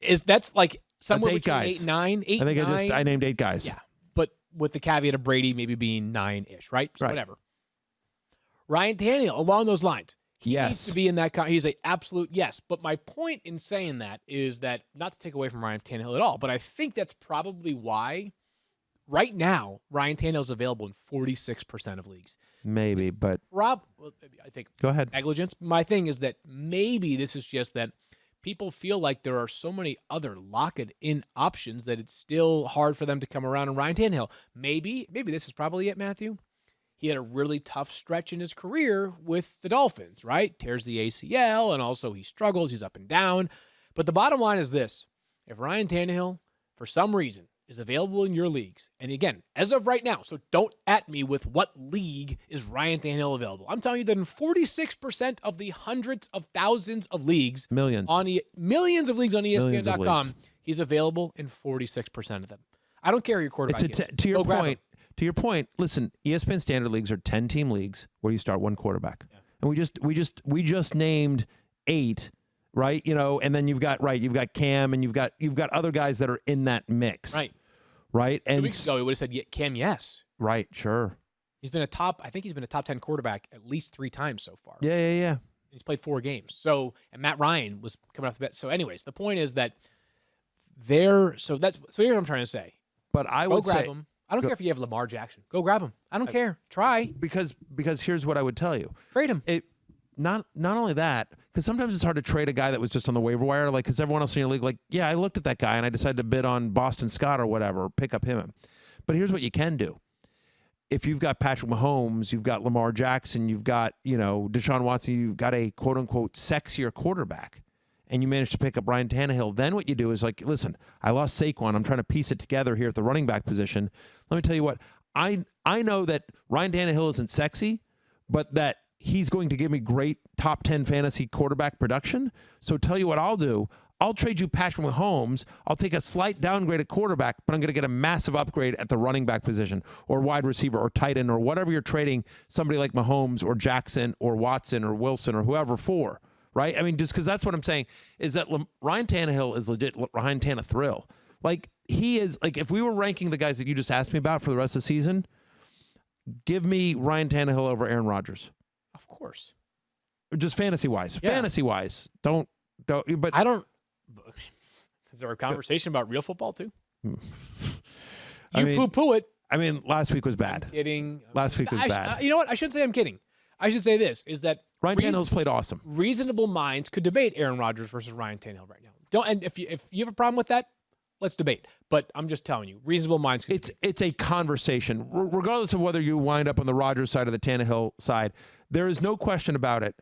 somewhere
that's 8
between
guys.
8 and 9. 8
I think
and 9.
I named 8 guys.
Yeah, but with the caveat of Brady maybe being 9-ish, right? So
right.
Whatever. Ryan Tannehill, along those lines. He needs to be in that. He's an absolute yes. But my point in saying that is that, not to take away from Ryan Tannehill at all, but I think that's probably why right now Ryan Tannehill is available in 46% of leagues.
Maybe, but
I think
go ahead.
Negligence. My thing is that maybe this is just that people feel like there are so many other lock-it-in options that it's still hard for them to come around on Ryan Tannehill. Maybe this is probably it, Matthew. He had a really tough stretch in his career with the Dolphins, right? Tears the ACL, and also he struggles. He's up and down. But the bottom line is this. If Ryan Tannehill, for some reason, is available in your leagues, and again, as of right now, so don't at me with what league is Ryan Tannehill available. I'm telling you that in 46% of the hundreds of thousands of leagues, millions of leagues on ESPN.com, he's available in 46% of them. I don't care who your quarterback is.
To your point, listen, ESPN standard leagues are 10-team leagues where you start one quarterback. Yeah. And we just named 8, right? And then you've got Cam, and you've got other guys that are in that mix. Right? And
2 weeks ago we would have said Cam, yes.
Right, sure.
He's been a top 10 quarterback at least 3 times so far.
Yeah.
He's played 4 games. So, and Matt Ryan was coming off the bench. So anyways, the point is that here's what I'm trying to say.
But I would
grab
say
him. I don't care if you have Lamar Jackson. Go grab him. I don't care. Try.
Because here's what I would tell you.
Trade him.
Not only that, because sometimes it's hard to trade a guy that was just on the waiver wire, because everyone else in your league, I looked at that guy and I decided to bid on Boston Scott or whatever, or pick up him. But here's what you can do. If you've got Patrick Mahomes, you've got Lamar Jackson, you've got, Deshaun Watson, you've got a quote-unquote sexier quarterback, and you manage to pick up Ryan Tannehill, then what you do is listen, I lost Saquon. I'm trying to piece it together here at the running back position. Let me tell you what. I know that Ryan Tannehill isn't sexy, but that he's going to give me great top 10 fantasy quarterback production. So tell you what I'll do. I'll trade you Patrick Mahomes. I'll take a slight downgrade at quarterback, but I'm going to get a massive upgrade at the running back position or wide receiver or tight end or whatever you're trading somebody like Mahomes or Jackson or Watson or Wilson or whoever for, right? I mean, just because that's what I'm saying is that Ryan Tannehill is legit Ryan Tannehill. He is, if we were ranking the guys that you just asked me about for the rest of the season, give me Ryan Tannehill over Aaron Rodgers.
Of course.
Just fantasy-wise.
Yeah.
Fantasy-wise. But
I don't. Is there a conversation about real football too? Poo-poo it.
I mean, last week was bad.
I'm kidding.
Last week was bad.
You know what? I shouldn't say I'm kidding. I should say this, is that
Ryan Tannehill's played awesome.
Reasonable minds could debate Aaron Rodgers versus Ryan Tannehill right now. And if you have a problem with that, let's debate. But I'm just telling you, reasonable minds could debate.
It's a conversation. Regardless of whether you wind up on the Rodgers side or the Tannehill side, there is no question about it.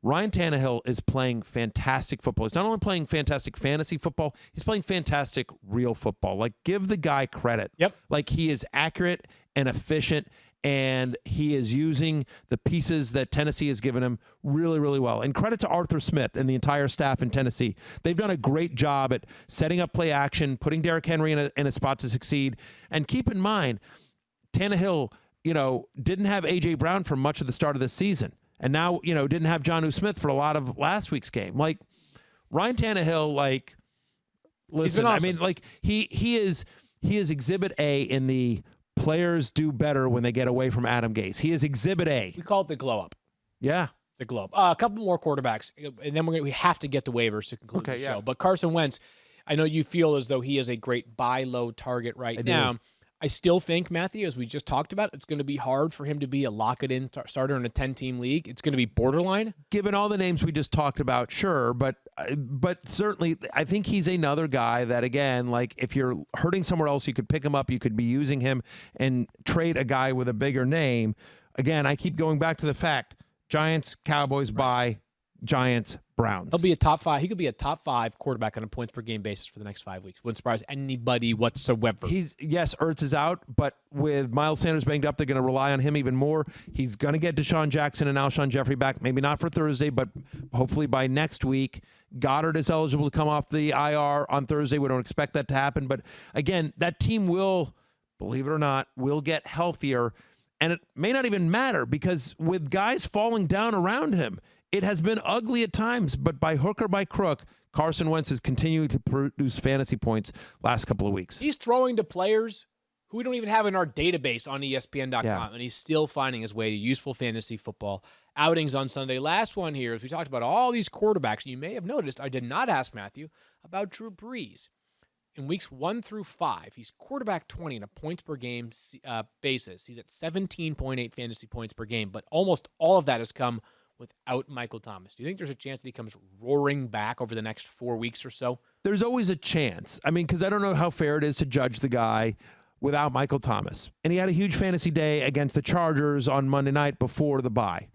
Ryan Tannehill is playing fantastic football. He's not only playing fantastic fantasy football, he's playing fantastic real football. Give the guy credit.
Yep.
He is accurate and efficient, and he is using the pieces that Tennessee has given him really, really well. And credit to Arthur Smith and the entire staff in Tennessee. They've done a great job at setting up play action, putting Derrick Henry in a spot to succeed. And keep in mind, Tannehill, didn't have A.J. Brown for much of the start of the season. And now, didn't have Jonnu Smith for a lot of last week's game. Ryan Tannehill, listen,
awesome.
I mean, he is he is Exhibit A in the players do better when they get away from Adam Gase. He is Exhibit A.
We call it the glow up.
Yeah.
The glow up. A couple more quarterbacks, and then we have to get the waivers to conclude the show. But Carson Wentz, I know you feel as though he is a great buy low target right now. I still think, Matthew, as we just talked about, it's going to be hard for him to be a lock-it-in starter in a 10-team league. It's going to be borderline.
Given all the names we just talked about, sure, but certainly I think he's another guy that, again, like if you're hurting somewhere else, you could pick him up, you could be using him and trade a guy with a bigger name. Again, I keep going back to the fact, Giants, Cowboys, bye, Giants, Browns.
He'll be a top 5. He could be a top 5 quarterback on a points per game basis for the next 5 weeks. Wouldn't surprise anybody whatsoever.
Yes, Ertz is out, but with Miles Sanders banged up, they're going to rely on him even more. He's going to get Deshaun Jackson and Alshon Jeffrey back. Maybe not for Thursday, but hopefully by next week. Goddard is eligible to come off the IR on Thursday. We don't expect that to happen, but again, that team will, believe it or not, will get healthier. And it may not even matter because with guys falling down around him, it has been ugly at times, but by hook or by crook, Carson Wentz is continuing to produce fantasy points last couple of weeks.
He's throwing to players who we don't even have in our database on ESPN.com, and he's still finding his way to useful fantasy football outings on Sunday. Last one here, as we talked about all these quarterbacks, you may have noticed I did not ask Matthew about Drew Brees. In weeks 1 through 5, he's quarterback 20 in a points per game basis. He's at 17.8 fantasy points per game, but almost all of that has come without Michael Thomas. Do you think there's a chance that he comes roaring back over the next 4 weeks or so?
There's always a chance. I mean, because I don't know how fair it is to judge the guy without Michael Thomas. And he had a huge fantasy day against the Chargers on Monday night before the bye.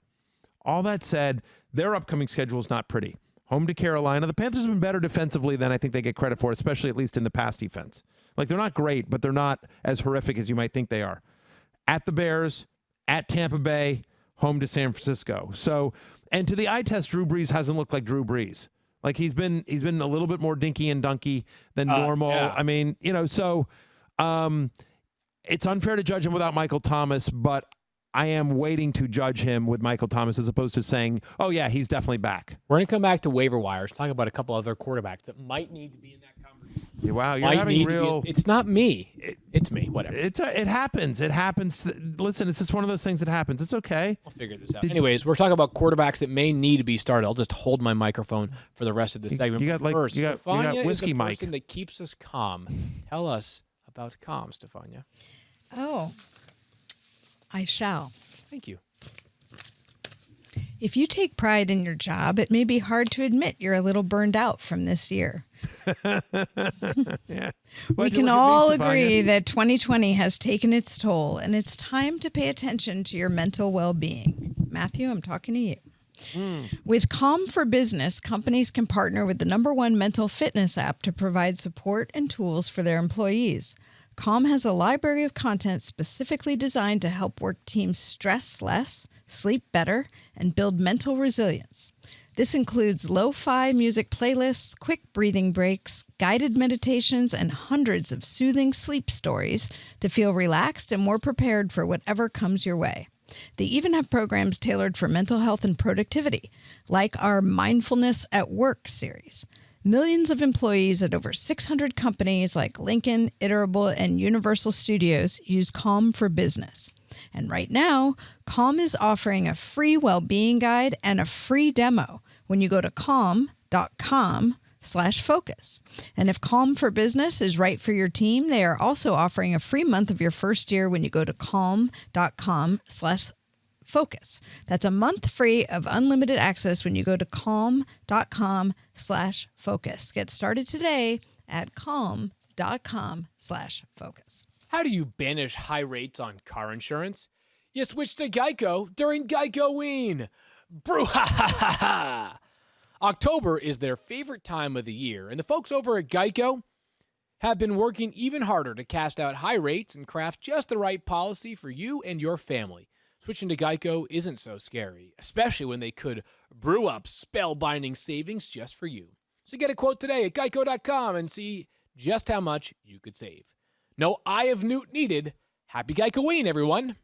All that said, their upcoming schedule is not pretty. Home to Carolina. The Panthers have been better defensively than I think they get credit for, especially at least in the pass defense. Like, they're not great, but they're not as horrific as you might think they are. At the Bears, at Tampa Bay, home to San Francisco. So, and to the eye test, Drew Brees hasn't looked like Drew Brees. Like he's been a little bit more dinky and dunky than normal.
Yeah.
I mean, so it's unfair to judge him without Michael Thomas, but I am waiting to judge him with Michael Thomas as opposed to saying, oh yeah, he's definitely back.
We're going to come back to waiver wires, talk about a couple other quarterbacks that might need to be in that conversation.
Yeah, wow, you're having real...
It's not me. It's me, whatever.
It happens. It happens. Listen, it's just one of those things that happens. It's okay.
I'll figure this out. Anyways, we're talking about quarterbacks that may need to be started. I'll just hold my microphone for the rest of the segment.
You got
Stephania
whiskey
is the
mic.
person that keeps us calm. Tell us about calm, Stephania.
Oh, I shall.
Thank you.
If you take pride in your job, it may be hard to admit you're a little burned out from this year.
Yeah.
We can all agree that 2020 has taken its toll, and it's time to pay attention to your mental well-being. Matthew, I'm talking to you. With Calm for Business, companies can partner with the #1 mental fitness app to provide support and tools for their employees. Calm has a library of content specifically designed to help work teams stress less, sleep better, and build mental resilience. This includes lo-fi music playlists, quick breathing breaks, guided meditations, and hundreds of soothing sleep stories to feel relaxed and more prepared for whatever comes your way. They even have programs tailored for mental health and productivity, like our Mindfulness at Work series. Millions of employees at over 600 companies like Lincoln, Iterable, and Universal Studios use Calm for Business. And right now, Calm is offering a free well-being guide and a free demo when you go to calm.com/focus. And if Calm for Business is right for your team, they are also offering a free month of your first year when you go to calm.com/focus. That's a month free of unlimited access when you go to calm.com/focus. Get started today at calm.com/focus.
How do you banish high rates on car insurance? You switch to Geico during Geico-ween. Brouhaha! October is their favorite time of the year, and the folks over at Geico have been working even harder to cast out high rates and craft just the right policy for you and your family. Switching to Geico isn't so scary, especially when they could brew up spellbinding savings just for you. So get a quote today at geico.com and see just how much you could save. No eye of newt needed. Happy Geico-ween, everyone.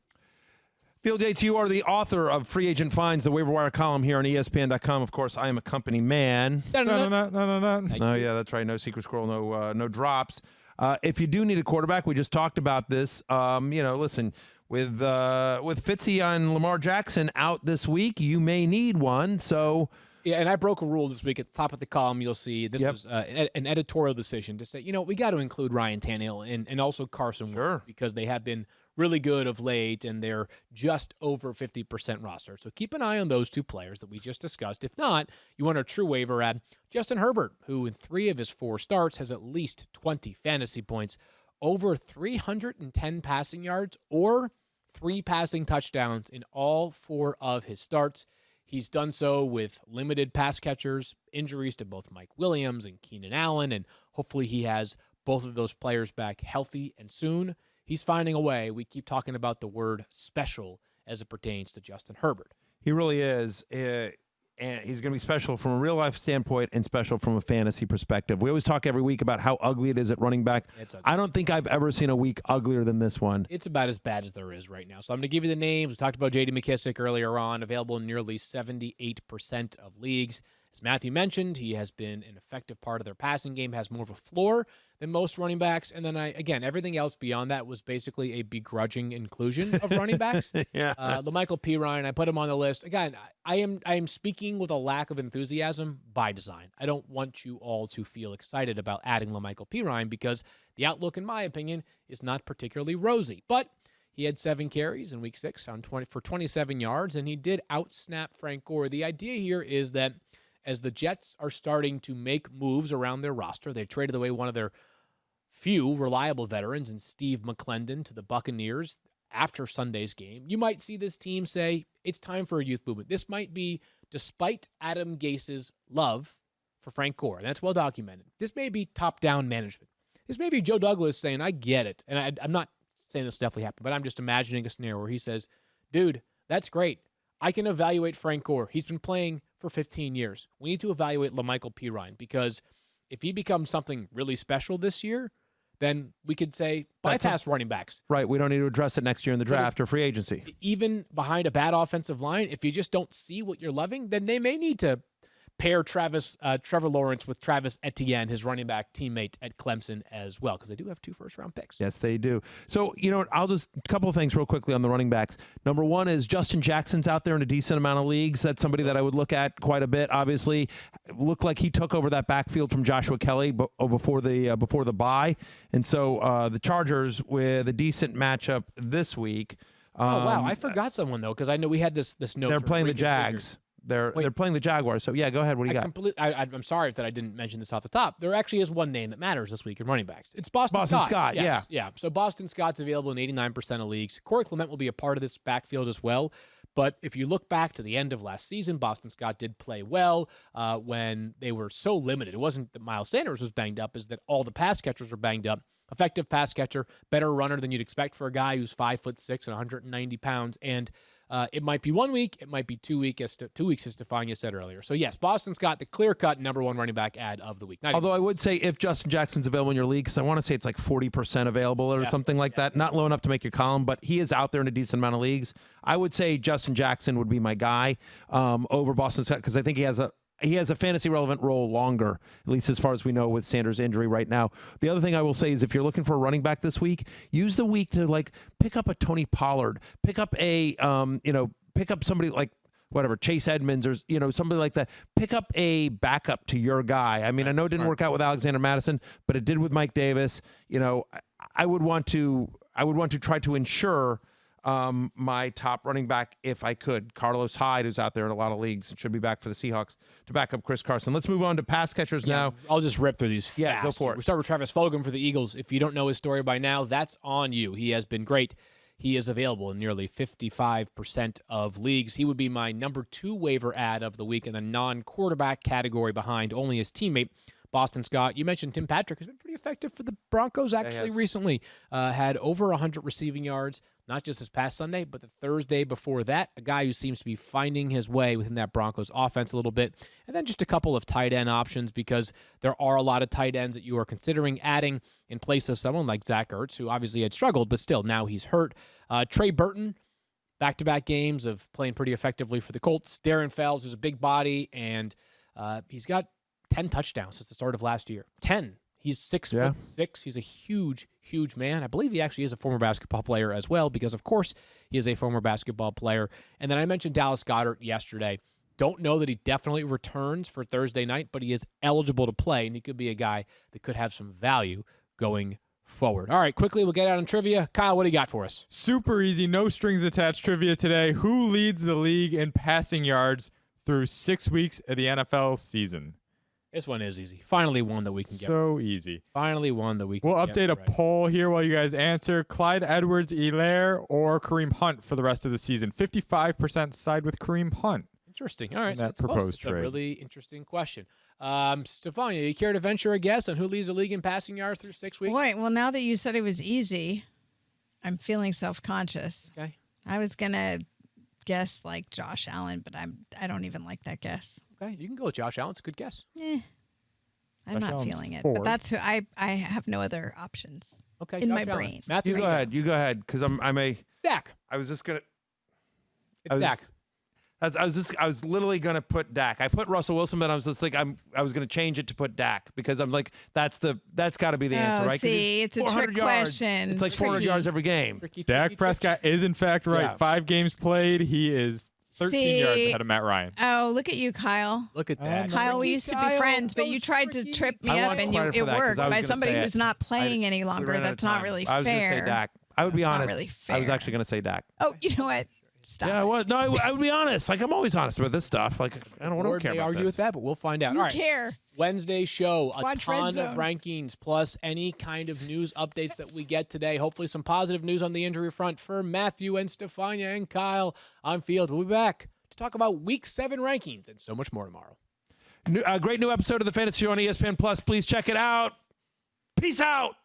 Field Yates, you are the author of Free Agent Finds, the waiver wire column here on ESPN.com. Of course, I am a company man.
No.
Oh, yeah, that's right. No secret scroll, no drops. If you do need a quarterback, we just talked about this. Listen, with Fitzy and Lamar Jackson out this week, you may need one. So.
Yeah, and I broke a rule this week. At the top of the column, you'll see this was an editorial decision to say, we got to include Ryan Tannehill and also Carson Wentz because they have been really good of late, and they're just over 50% roster. So keep an eye on those two players that we just discussed. If not, you want a true waiver add Justin Herbert, who in 3 of his 4 starts has at least 20 fantasy points, over 310 passing yards, or 3 passing touchdowns in all 4 of his starts. He's done so with limited pass catchers, injuries to both Mike Williams and Keenan Allen, and hopefully he has both of those players back healthy and soon. He's finding a way. We keep talking about the word special as it pertains to Justin Herbert.
He really is. And he's going to be special from a real-life standpoint and special from a fantasy perspective. We always talk every week about how ugly it is at running back. I don't think I've ever seen a week uglier than this one.
It's about as bad as there is right now. So I'm going to give you the names. We talked about J.D. Mckissick earlier on, available in nearly 78% of leagues. As Matthew mentioned, he has been an effective part of their passing game, has more of a floor than most running backs. And then, everything else beyond that was basically a begrudging inclusion of running backs. LaMichael Pirine, I put him on the list. Again, I am speaking with a lack of enthusiasm by design. I don't want you all to feel excited about adding LaMichael Pirine because the outlook, in my opinion, is not particularly rosy. But he had 7 carries in Week 6 for 27 yards, and he did outsnap Frank Gore. The idea here is that as the Jets are starting to make moves around their roster, they traded away one of their few reliable veterans in Steve McClendon to the Buccaneers after Sunday's game. You might see this team say, it's time for a youth movement. This might be, despite Adam Gase's love for Frank Gore, and that's well documented, this may be top-down management. This may be Joe Douglas saying, I get it. And I'm not saying this definitely happened, but I'm just imagining a scenario where he says, dude, that's great. I can evaluate Frank Gore. He's been playing for 15 years. We need to evaluate LaMichael Pirine because if he becomes something really special this year, then we could say bypass running backs.
Right. We don't need to address it next year in the draft or free agency.
Even behind a bad offensive line, if you just don't see what you're loving, then they may need to pair Trevor Lawrence with Travis Etienne, his running back teammate at Clemson as well, because they do have 2 first-round picks.
Yes, they do. So, I'll just a couple of things real quickly on the running backs. Number one is Justin Jackson's out there in a decent amount of leagues. That's somebody that I would look at quite a bit. Obviously, looked like he took over that backfield from Joshua Kelly before the bye, and so the Chargers with a decent matchup this week.
Oh wow, I forgot someone though, because I know we had this note.
They're playing the Jags. They're playing the Jaguars. So, yeah, go ahead. What do you got?
I'm sorry that I didn't mention this off the top. There actually is one name that matters this week in running backs. It's Boston Scott.
Yes,
yeah. So Boston Scott's available in 89% of leagues. Corey Clement will be a part of this backfield as well. But if you look back to the end of last season, Boston Scott did play well when they were so limited. It wasn't that Miles Sanders was banged up, is that all the pass catchers were banged up. Effective pass catcher, better runner than you'd expect for a guy who's 5'6" and 190 pounds. And it might be 1 week, it might be 2 weeks, as Stephania said earlier. So yes, Boston Scott, the clear-cut number 1 running back ad of the week.
Although I would say if Justin Jackson's available in your league, because I want to say it's like 40% available or something like that, not low enough to make your column, but he is out there in a decent amount of leagues. I would say Justin Jackson would be my guy over Boston Scott because I think he has a fantasy relevant role longer, at least as far as we know with Sanders' injury right now. The other thing I will say is if you're looking for a running back this week, use the week to pick up a Tony Pollard, pick up somebody like whatever, Chase Edmonds or, somebody like that. Pick up a backup to your guy. I mean, I know it didn't work out with Alexander Madison, but it did with Mike Davis. I would want to try to ensure my top running back if I could. Carlos Hyde, who's out there in a lot of leagues and should be back for the Seahawks to back up Chris Carson. Let's move on to pass catchers now.
I'll just rip through these fast.
Yeah, go for it.
We start with Travis Fulgham for the Eagles. If you don't know his story by now, that's on you. He has been great. He is available in nearly 55% of leagues. He would be my number 2 waiver ad of the week in the non-quarterback category behind only his teammate, Boston Scott. You mentioned Tim Patrick has been pretty effective for the Broncos actually recently. Had over 100 receiving yards, not just this past Sunday, but the Thursday before that. A guy who seems to be finding his way within that Broncos offense a little bit. And then just a couple of tight end options because there are a lot of tight ends that you are considering adding in place of someone like Zach Ertz, who obviously had struggled, but still now he's hurt. Trey Burton, back-to-back games of playing pretty effectively for the Colts. Darren Fells, who's a big body, and he's got 10 touchdowns since the start of last year. 10. He's 6'6". He's a huge, huge man. I believe he actually is a former basketball player as well, because of course he is a former basketball player. And then I mentioned Dallas Goedert yesterday. Don't know that he definitely returns for Thursday night, but he is eligible to play, and he could be a guy that could have some value going forward. All right, quickly, we'll get out on trivia. Kyle, what do you got for us?
Super easy, no strings attached trivia today. Who leads the league in passing yards through 6 weeks of the NFL season?
This one is easy. Finally one that we can get.
So easy.
Finally one that we can
We'll
get
update a
right.
poll here while you guys answer. Clyde Edwards-Helaire or Kareem Hunt for the rest of the season? 55% side with Kareem Hunt.
Interesting. All right.
That
it's close.
proposed
It's a
trade.
really interesting question. Stephania, you care to venture a guess on who leads the league in passing yards through 6 weeks?
Boy, well, now that you said it was easy, I'm feeling self-conscious.
Okay.
I was going to guess like Josh Allen, but I don't even like that guess.
Okay. You can go with Josh Allen. It's a good guess.
I'm
Josh
not
Allen's
feeling it.
4.
But that's who I have no other options
Okay.
in
Josh
my
Allen.
brain.
Matthew,
You go ahead. You go ahead, because I'm a.
Dak.
I was just gonna.
It's Dak.
I was literally gonna put Dak. I put Russell Wilson, but I was just like I was gonna change it to put Dak, because I'm like that's got to be the answer, right? 'Cause
See, it's a
400
trick
yards.
question.
It's like 400
Tricky.
yards every game.
Tricky,
Dak Prescott is, in fact, right.
Yeah.
5 games played. He is 13 yards
See?
ahead of Matt Ryan.
Oh, look at you, Kyle.
Look at that.
Kyle, we used to be friends, but you tried to trip me
I
up,
want
and
credit for
it
that, 'cause
worked
I was
by
gonna
somebody
say
who's
it.
not playing any
We
longer.
ran out of
That's not
time.
really
I was
fair.
gonna say Dak. I would be
That's not
honest.
really
I was
fair.
actually gonna say Dak.
Oh, you know what? Stop.
Yeah,
it.
well, no, I would be honest. Like I'm always honest about this stuff. Like I don't
Board
care
may
about
argue
this.
with that, but we'll find out.
You
All right.
care.
Wednesday show, a
Watch Red
ton of
Zone.
rankings plus any kind of news updates that we get today. Hopefully some positive news on the injury front for Matthew and Stephania and Kyle on field. We'll be back to talk about Week 7 rankings and so much more tomorrow.
Great new episode of the Fantasy Show on ESPN Plus. Please check it out. Peace out.